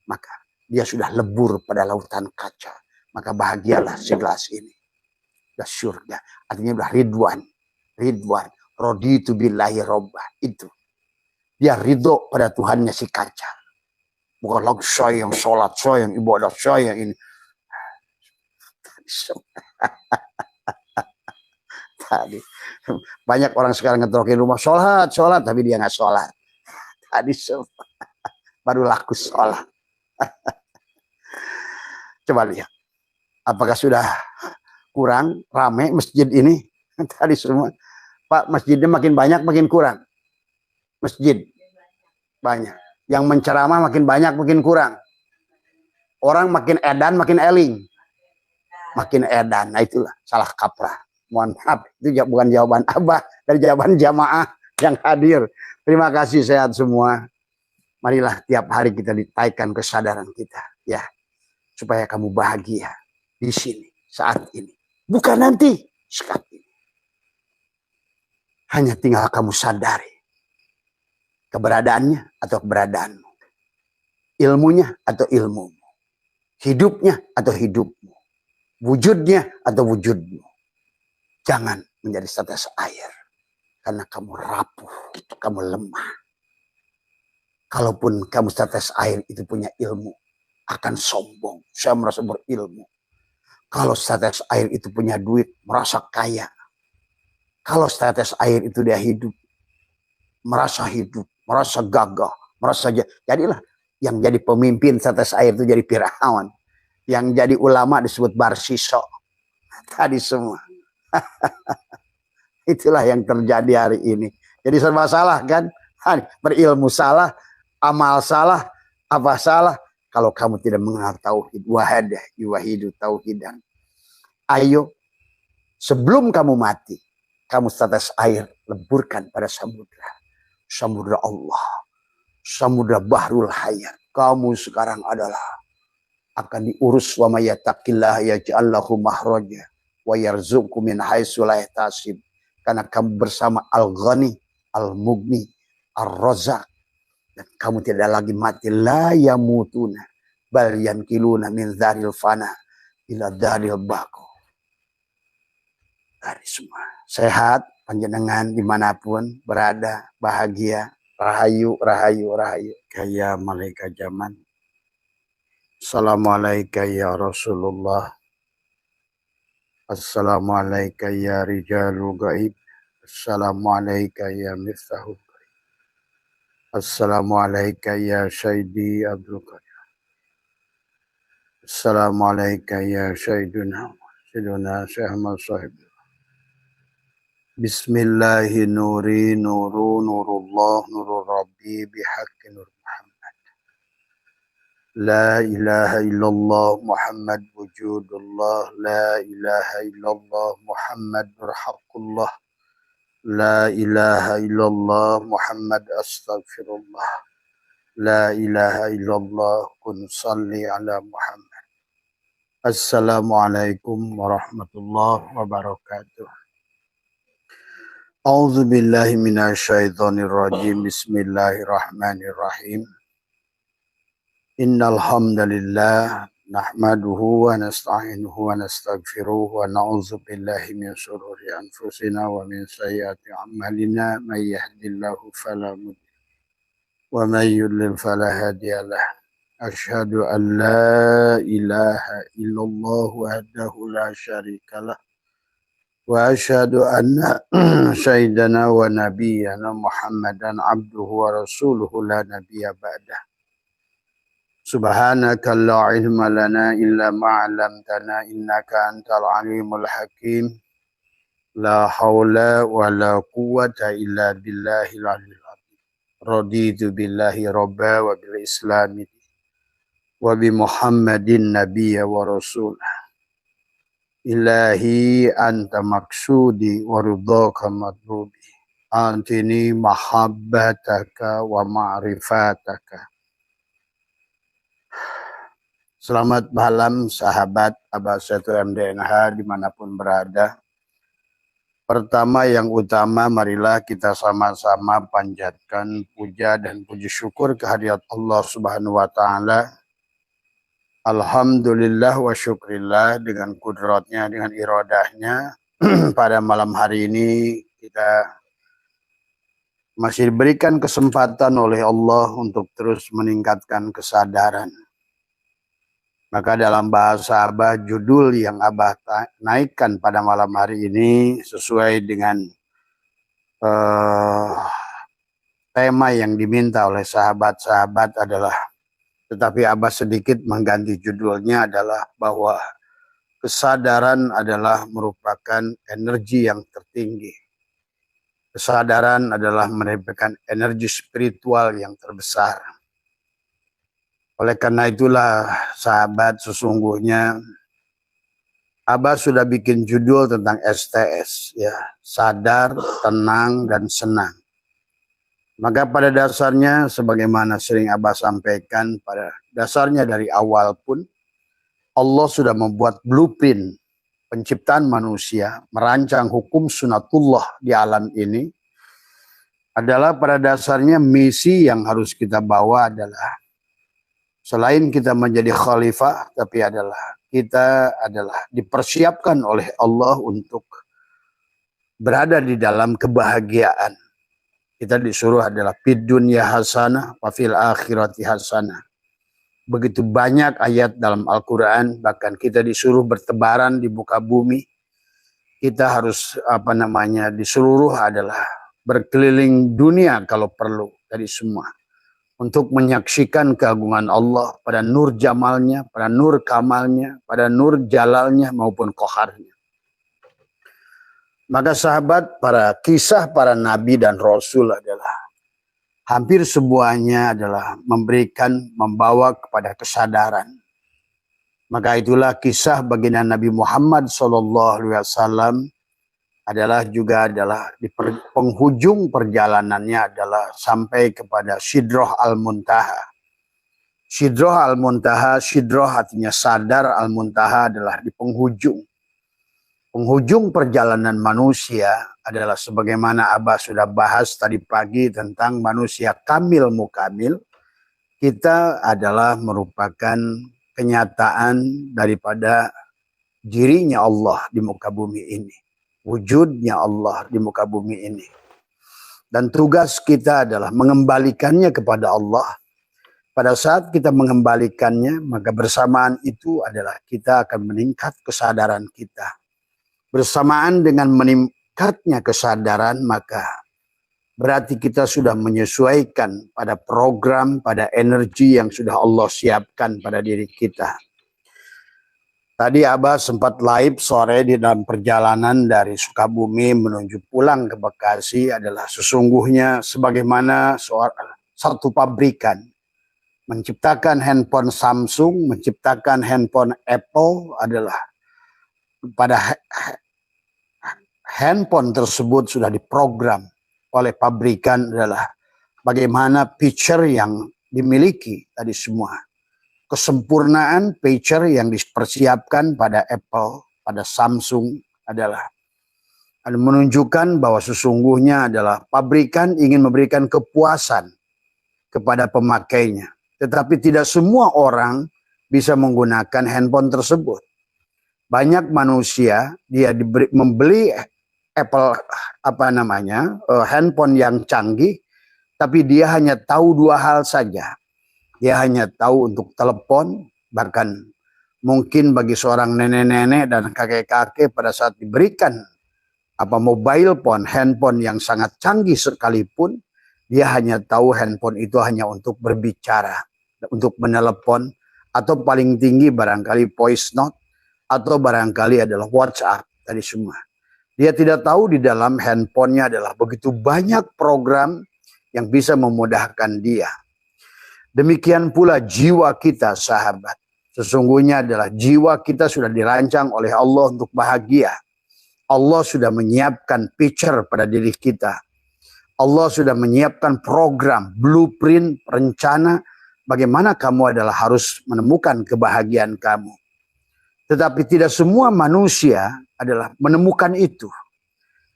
Maka dia sudah lebur pada lautan kaca. Maka bahagialah si gelas ini. Sudah surga. Artinya sudah ridwan. Ridwan. Raditu billahi robbah. Itu. Dia ridho pada Tuhannya si kaca. Bukan lagi saya yang sholat, saya yang ibadah, saya yang ini. Tadi banyak orang sekarang ngetrokin rumah sholat, tapi dia nggak sholat. Tadi baru laku sholat. Coba lihat, apakah sudah kurang rame masjid ini? Tadi semua, Pak, masjidnya makin banyak makin kurang. Masjid banyak. Yang menceramah makin banyak, makin kurang. Orang makin edan, makin eling. Makin edan. Nah itulah salah kaprah. Mohon maaf, itu bukan jawaban Abah, dari jawaban jamaah yang hadir. Terima kasih, sehat semua. Marilah tiap hari kita ditaikkan kesadaran kita. Ya, supaya kamu bahagia di sini, saat ini. Bukan nanti, sekarang ini. Hanya tinggal kamu sadari. Keberadaannya atau keberadaanmu. Ilmunya atau ilmumu. Hidupnya atau hidupmu. Wujudnya atau wujudmu. Jangan menjadi setetes air. Karena kamu rapuh, kamu lemah. Kalaupun kamu setetes air itu punya ilmu, akan sombong. Saya merasa berilmu. Kalau setetes air itu punya duit, merasa kaya. Kalau setetes air itu dia hidup, merasa hidup. Merasa gagah, merasa jadilah yang jadi pemimpin setetes air itu jadi Firaun, yang jadi ulama disebut Barsiso. Tadi semua. Itulah yang terjadi hari ini. Jadi serba salah kan? Berilmu salah, amal salah, apa salah? Kalau kamu tidak mengenal tauhid, wahadah, yuwahidu tauhidan. Ayo, sebelum kamu mati, kamu setetes air leburkan pada samudra. Samudra Allah. Samudra Bahrul Hayat. Kamu sekarang adalah akan diurus wa may yattaqillah yaj'al lahu makhraja wa yarzuqhu min haitsu la yahtasib. Karena kamu bersama Al-Ghani, Al-Mughni, Ar-Razzaq. Dan kamu tidak lagi mati. La yamutuna bal yankiluna min dzaril fana ila dzaril baqo. Dari semua sehat panjenengan dimanapun berada, bahagia, rahayu, rahayu, rahayu. Kaya malaikat zaman. Assalamualaikum ya Rasulullah. Assalamualaikum ya rijalul gaib. Assalamualaikum ya miftahul gaib. Assalamualaikum ya Sayyidi Abdul Qadir. Assalamualaikum ya Sayyiduna Sayyiduna Syekh Ahmad Sahib. Bismillahi nuri nuru nurullah nurur rabbi bihaqqi nur Muhammad. La ilaha illallah Muhammad wujudullah. La ilaha illallah Muhammadur haqqullah. La ilaha illallah Muhammad astaghfirullah. La ilaha illallah kun salli ala Muhammad. Assalamualaikum warahmatullahi wabarakatuh. A'udzu billahi minasyaitonir rajim. Bismillahirrahmanirrahim. Innal hamdalillah nahmaduhu wa nasta'inuhu wa nastaghfiruh wa na'udzu billahi min shururi anfusina wa min sayyiati a'malina may yahdihillahu fala mudilla wa may yudlil fala hadiyalah. Asyhadu an la ilaha illallah wahdahu la syarikalah. Wa asyhadu anna sayyidana wa nabiyyana Muhammadan abduhu wa rasuluhu la nabiyya ba'dah. Subhanaka la ilma lana illa ma 'allamtana innaka antal alimul hakim. La haula wa la quwwata illa billahil aliyyil azim. Raditu billahi rabba wa bil islami wa bi Muhammadin nabiyya wa rasulah. Ilahi anta maksudi wa ridhaka matlubi. Antini mahabbataka wa ma'rifataka. Selamat malam sahabat Abasatu MDNH dimanapun berada. Pertama yang utama marilah kita sama-sama panjatkan puja dan puji syukur kehadirat Allah Subhanahu wa Ta'ala. Alhamdulillah wa syukrillah dengan kudratnya, dengan iradahnya. Pada malam hari ini kita masih diberikan kesempatan oleh Allah untuk terus meningkatkan kesadaran. Maka dalam bahasa Abah, judul yang Abah naikkan pada malam hari ini sesuai dengan tema yang diminta oleh sahabat-sahabat adalah, tetapi Abah sedikit mengganti judulnya adalah bahwa kesadaran adalah merupakan energi yang tertinggi. Kesadaran adalah merupakan energi spiritual yang terbesar. Oleh karena itulah sahabat, sesungguhnya Abah sudah bikin judul tentang STS, ya, sadar, tenang, dan senang. Maka pada dasarnya sebagaimana sering Abah sampaikan, pada dasarnya dari awal pun Allah sudah membuat blueprint penciptaan manusia, merancang hukum sunatullah di alam ini. Adalah pada dasarnya misi yang harus kita bawa adalah selain kita menjadi khalifah, tapi kita adalah dipersiapkan oleh Allah untuk berada di dalam kebahagiaan. Kita disuruh adalah fid dunya hasanah wa fil akhirati hasanah. Begitu banyak ayat dalam Al-Quran, bahkan kita disuruh bertebaran di muka bumi. Kita harus di seluruh adalah berkeliling dunia kalau perlu dari semua. Untuk menyaksikan keagungan Allah pada nur jamalnya, pada nur kamalnya, pada nur jalalnya maupun koharnya. Maka sahabat, para kisah para nabi dan rasul adalah hampir semuanya adalah membawa kepada kesadaran. Maka itulah kisah baginda Nabi Muhammad SAW adalah di penghujung perjalanannya adalah sampai kepada Sidroh Al-Muntaha. Sidroh Al-Muntaha, Sidroh artinya sadar, Al-Muntaha adalah di penghujung. Penghujung perjalanan manusia adalah sebagaimana Abah sudah bahas tadi pagi tentang manusia kamil mukamil. Kita adalah merupakan kenyataan daripada dirinya Allah di muka bumi ini. Wujudnya Allah di muka bumi ini. Dan tugas kita adalah mengembalikannya kepada Allah. Pada saat kita mengembalikannya, maka bersamaan itu adalah kita akan meningkat kesadaran kita. Bersamaan dengan meningkatnya kesadaran, maka berarti kita sudah menyesuaikan pada program, pada energi yang sudah Allah siapkan pada diri kita. Tadi Abah sempat live sore di dalam perjalanan dari Sukabumi menuju pulang ke Bekasi adalah sesungguhnya sebagaimana satu pabrikan menciptakan handphone Samsung, menciptakan handphone Apple adalah pada handphone tersebut sudah diprogram oleh pabrikan adalah bagaimana feature yang dimiliki tadi semua. Kesempurnaan feature yang dipersiapkan pada Apple, pada Samsung adalah menunjukkan bahwa sesungguhnya adalah pabrikan ingin memberikan kepuasan kepada pemakainya. Tetapi tidak semua orang bisa menggunakan handphone tersebut. Banyak manusia dia membeli Apple handphone yang canggih, tapi dia hanya tahu dua hal saja. Dia hanya tahu untuk telepon, bahkan mungkin bagi seorang nenek-nenek dan kakek-kakek pada saat diberikan mobile phone, handphone yang sangat canggih sekalipun, dia hanya tahu handphone itu hanya untuk berbicara, untuk menelepon, atau paling tinggi barangkali voice note, atau barangkali adalah WhatsApp tadi semua. Dia tidak tahu di dalam handphonenya adalah begitu banyak program yang bisa memudahkan dia. Demikian pula jiwa kita, sahabat. Sesungguhnya adalah jiwa kita sudah dirancang oleh Allah untuk bahagia. Allah sudah menyiapkan picture pada diri kita. Allah sudah menyiapkan program, blueprint, rencana bagaimana kamu adalah harus menemukan kebahagiaan kamu. Tetapi tidak semua manusia adalah menemukan itu.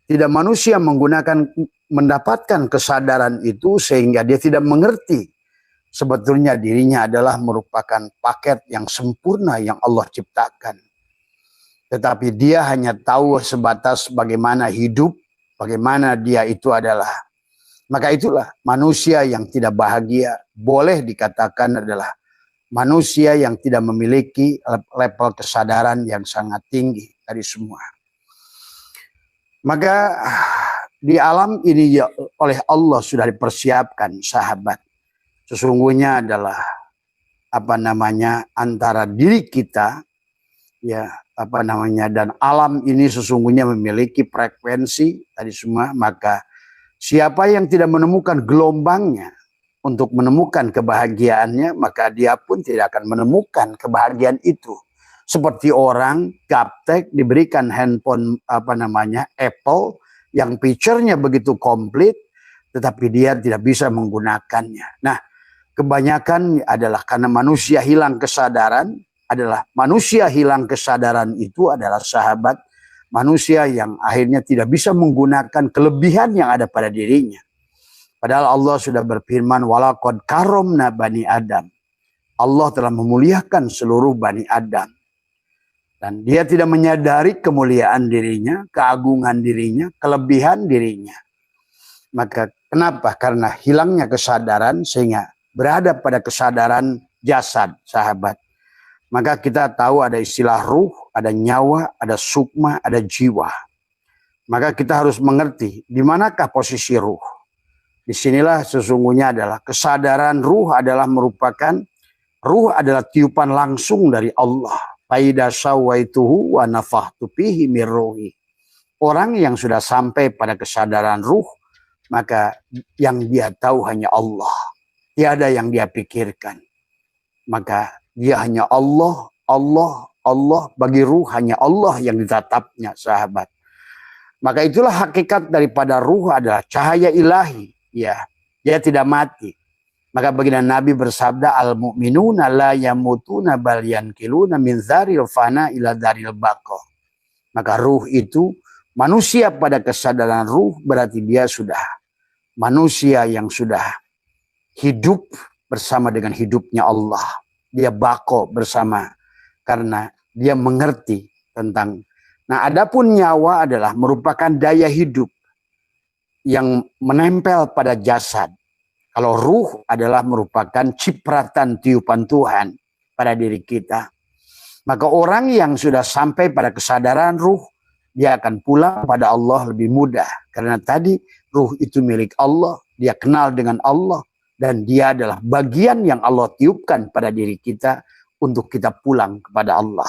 Tidak manusia mendapatkan kesadaran itu sehingga dia tidak mengerti sebetulnya dirinya adalah merupakan paket yang sempurna yang Allah ciptakan. Tetapi dia hanya tahu sebatas bagaimana hidup, bagaimana dia itu adalah. Maka itulah manusia yang tidak bahagia boleh dikatakan adalah manusia yang tidak memiliki level kesadaran yang sangat tinggi dari semua. Maka di alam ini oleh Allah sudah dipersiapkan, sahabat. Sesungguhnya adalah antara diri kita dan alam ini sesungguhnya memiliki frekuensi tadi semua. Maka siapa yang tidak menemukan gelombangnya untuk menemukan kebahagiaannya, maka dia pun tidak akan menemukan kebahagiaan itu. Seperti orang gaptek diberikan handphone Apple yang feature-nya begitu komplit, tetapi dia tidak bisa menggunakannya. Nah, kebanyakan adalah karena manusia hilang kesadaran, itu adalah sahabat manusia yang akhirnya tidak bisa menggunakan kelebihan yang ada pada dirinya. Padahal Allah sudah berfirman, walaqad karomna bani Adam. Allah telah memuliakan seluruh bani Adam. Dan dia tidak menyadari kemuliaan dirinya, keagungan dirinya, kelebihan dirinya. Maka kenapa? Karena hilangnya kesadaran sehingga berada pada kesadaran jasad, sahabat. Maka kita tahu ada istilah ruh, ada nyawa, ada sukma, ada jiwa. Maka kita harus mengerti di manakah posisi ruh. Disinilah sesungguhnya adalah kesadaran ruh adalah tiupan langsung dari Allah. Faida sawaituhu wa nafakhtu fihi min ruhi. Orang yang sudah sampai pada kesadaran ruh, maka yang dia tahu hanya Allah. Tiada yang dia pikirkan. Maka dia hanya Allah Allah, Allah, bagi ruh hanya Allah yang ditatapnya, sahabat. Maka itulah hakikat daripada ruh adalah cahaya ilahi, ya. Dia tidak mati. Maka baginda Nabi bersabda, al-mu'minuna la yamutuna bal yankiluna min dzaril fana ila dzaril baqa. Maka ruh itu, manusia pada kesadaran ruh berarti dia sudah manusia yang sudah hidup bersama dengan hidupnya Allah. Dia bako bersama karena dia mengerti tentang. Nah, adapun nyawa adalah merupakan daya hidup yang menempel pada jasad. Kalau ruh adalah merupakan cipratan tiupan Tuhan pada diri kita. Maka orang yang sudah sampai pada kesadaran ruh, dia akan pulang pada Allah lebih mudah. Karena tadi ruh itu milik Allah, dia kenal dengan Allah. Dan dia adalah bagian yang Allah tiupkan pada diri kita untuk kita pulang kepada Allah.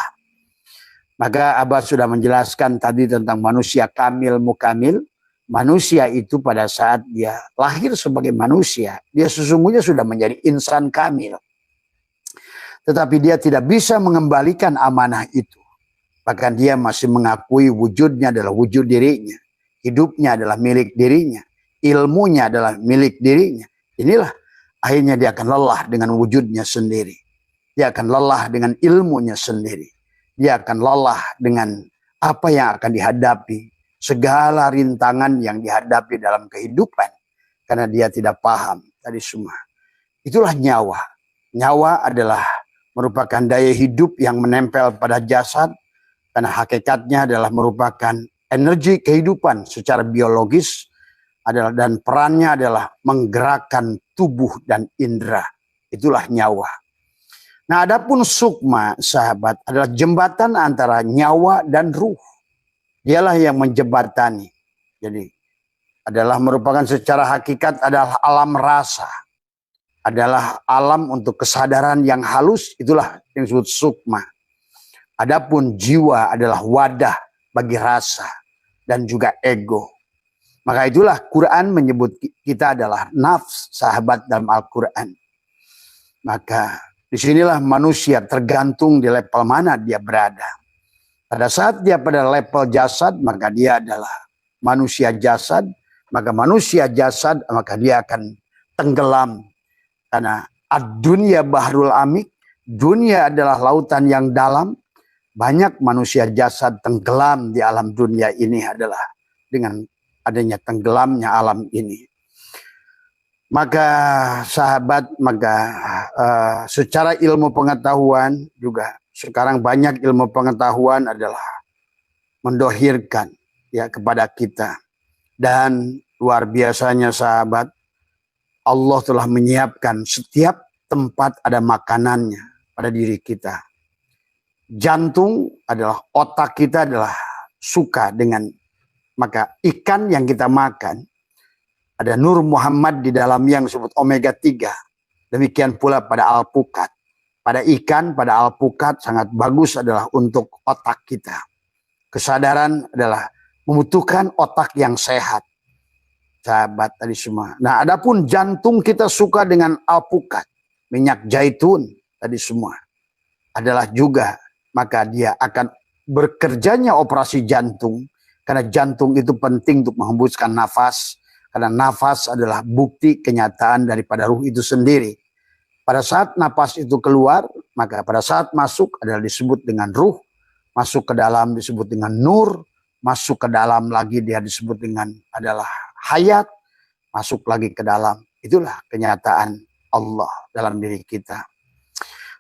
Maka Abah sudah menjelaskan tadi tentang manusia kamil mukamil. Manusia itu pada saat dia lahir sebagai manusia, dia sesungguhnya sudah menjadi insan kamil. Tetapi dia tidak bisa mengembalikan amanah itu. Bahkan dia masih mengakui wujudnya adalah wujud dirinya. Hidupnya adalah milik dirinya. Ilmunya adalah milik dirinya. Inilah akhirnya dia akan lelah dengan wujudnya sendiri. Dia akan lelah dengan ilmunya sendiri. Dia akan lelah dengan apa yang akan dihadapi. Segala rintangan yang dihadapi dalam kehidupan. Karena dia tidak paham tadi semua. Itulah nyawa. Nyawa adalah merupakan daya hidup yang menempel pada jasad. Karena hakikatnya adalah merupakan energi kehidupan secara biologis. Dan perannya adalah menggerakkan tubuh dan indera. Itulah nyawa. Nah, adapun sukma, sahabat, adalah jembatan antara nyawa dan ruh. Dialah yang menjembatani. Jadi adalah merupakan secara hakikat adalah alam rasa. Adalah alam untuk kesadaran yang halus, itulah yang disebut sukma. Adapun jiwa adalah wadah bagi rasa dan juga ego. Maka itulah Quran menyebut kita adalah nafs, sahabat, dalam Al-Quran. Maka disinilah manusia tergantung di level mana dia berada. Pada saat dia pada level jasad, maka dia adalah manusia jasad. Maka manusia jasad, maka dia akan tenggelam. Karena ad-dunya bahrul amik, dunia adalah lautan yang dalam. Banyak manusia jasad tenggelam di alam dunia ini adalah dengan adanya tenggelamnya alam ini. Maka sahabat, secara ilmu pengetahuan juga sekarang banyak ilmu pengetahuan adalah mendohirkan ya kepada kita. Dan luar biasanya sahabat, Allah telah menyiapkan setiap tempat ada makanannya pada diri kita. Jantung adalah otak kita adalah suka dengan maka ikan yang kita makan. Ada Nur Muhammad di dalam yang disebut omega 3. Demikian pula pada alpukat. Pada ikan, pada alpukat sangat bagus adalah untuk otak kita. Kesadaran adalah membutuhkan otak yang sehat. Sahabat tadi semua. Nah, adapun jantung kita suka dengan alpukat. Minyak zaitun tadi semua. Adalah juga, maka dia akan bekerjanya operasi jantung. Karena jantung itu penting untuk menghembuskan nafas. Karena nafas adalah bukti kenyataan daripada ruh itu sendiri. Pada saat nafas itu keluar, maka pada saat masuk adalah disebut dengan ruh. Masuk ke dalam disebut dengan nur. Masuk ke dalam lagi dia disebut dengan adalah hayat. Masuk lagi ke dalam. Itulah kenyataan Allah dalam diri kita.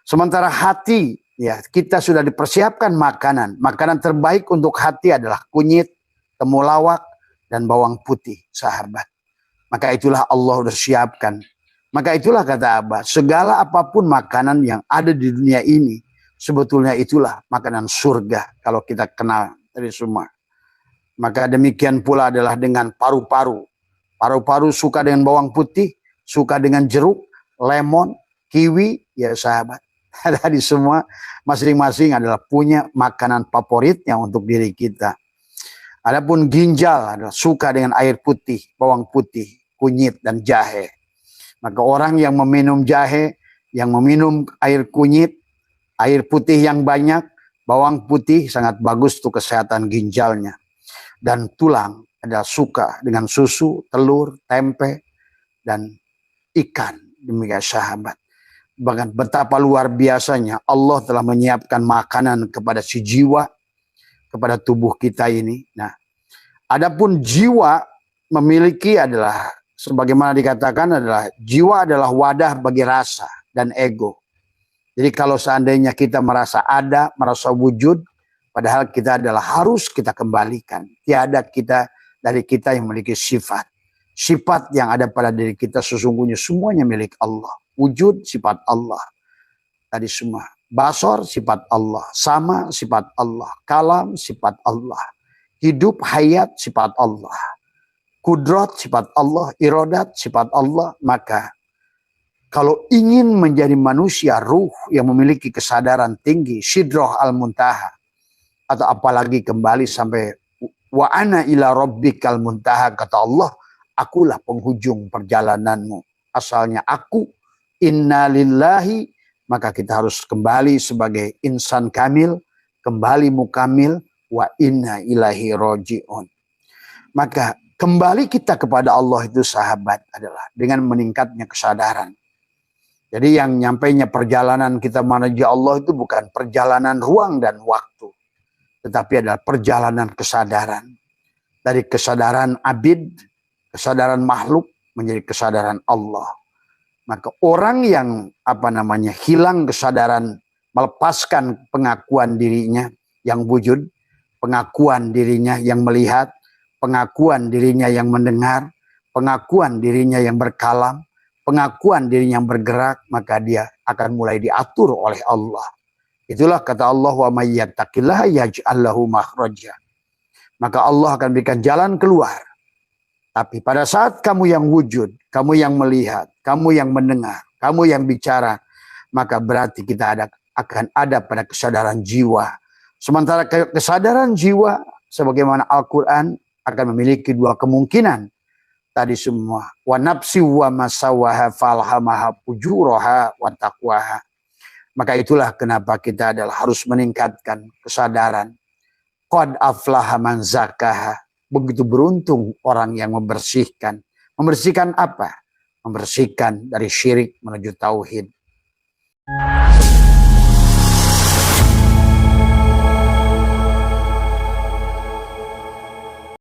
Sementara hati, ya kita sudah dipersiapkan makanan. Makanan terbaik untuk hati adalah kunyit, temulawak, dan bawang putih, sahabat. Maka itulah Allah sudah siapkan. Maka itulah kata Abah, segala apapun makanan yang ada di dunia ini, sebetulnya itulah makanan surga kalau kita kenal dari semua. Maka demikian pula adalah dengan paru-paru. Paru-paru suka dengan bawang putih, suka dengan jeruk, lemon, kiwi, ya sahabat. Tadi semua masing-masing adalah punya makanan favoritnya untuk diri kita. Adapun ginjal adalah suka dengan air putih, bawang putih, kunyit, dan jahe. Maka orang yang meminum jahe, yang meminum air kunyit, Air putih yang banyak, bawang putih sangat bagus untuk kesehatan ginjalnya. Dan tulang adalah suka dengan susu, telur, tempe, dan ikan. Demikian sahabat. Bahkan betapa luar biasanya Allah telah menyiapkan makanan kepada si jiwa, kepada tubuh kita ini. Nah, adapun jiwa memiliki adalah, sebagaimana dikatakan adalah, jiwa adalah wadah bagi rasa dan ego. Jadi kalau seandainya kita merasa ada, merasa wujud, padahal kita adalah harus kita kembalikan. Tiada dari kita yang memiliki sifat. Sifat yang ada pada diri kita sesungguhnya semuanya milik Allah. Wujud sifat Allah. Tadi semua. Basor sifat Allah. Sama sifat Allah. Kalam sifat Allah. Hidup hayat sifat Allah. Kudrat sifat Allah. Irodat sifat Allah. Maka kalau ingin menjadi manusia ruh yang memiliki kesadaran tinggi, sidroh al-muntaha, atau apalagi kembali sampai wa ana ila rabbikal muntaha, kata Allah, akulah penghujung perjalananmu. Asalnya aku, inna lillahi, maka kita harus kembali sebagai insan kamil, kembali mukamil, wa inna ilahi roji'un. Maka kembali kita kepada Allah itu sahabat adalah dengan meningkatnya kesadaran. Jadi yang nyampainya perjalanan kita menuju Allah itu bukan perjalanan ruang dan waktu, tetapi adalah perjalanan kesadaran. Dari kesadaran abid, kesadaran makhluk menjadi kesadaran Allah. Maka orang yang hilang kesadaran, melepaskan pengakuan dirinya yang wujud, pengakuan dirinya yang melihat, pengakuan dirinya yang mendengar, pengakuan dirinya yang berkalam, pengakuan dirinya yang bergerak, maka dia akan mulai diatur oleh Allah. Itulah kata Allah, wa may yattaqillaha yaj'al lahu makhraja. Maka Allah akan berikan jalan keluar. Tapi pada saat kamu yang wujud, kamu yang melihat, kamu yang mendengar, kamu yang bicara, maka berarti kita akan ada pada kesadaran jiwa. Sementara kesadaran jiwa, sebagaimana Al-Quran, akan memiliki dua kemungkinan. Tadi semua, wa nafsi wa masawaha falhamaha fujuraha wa taqwaha. Maka itulah kenapa kita adalah harus meningkatkan kesadaran. Qad aflaha man zakaha. Begitu beruntung orang yang membersihkan. Membersihkan apa? Membersihkan dari syirik menuju tauhid.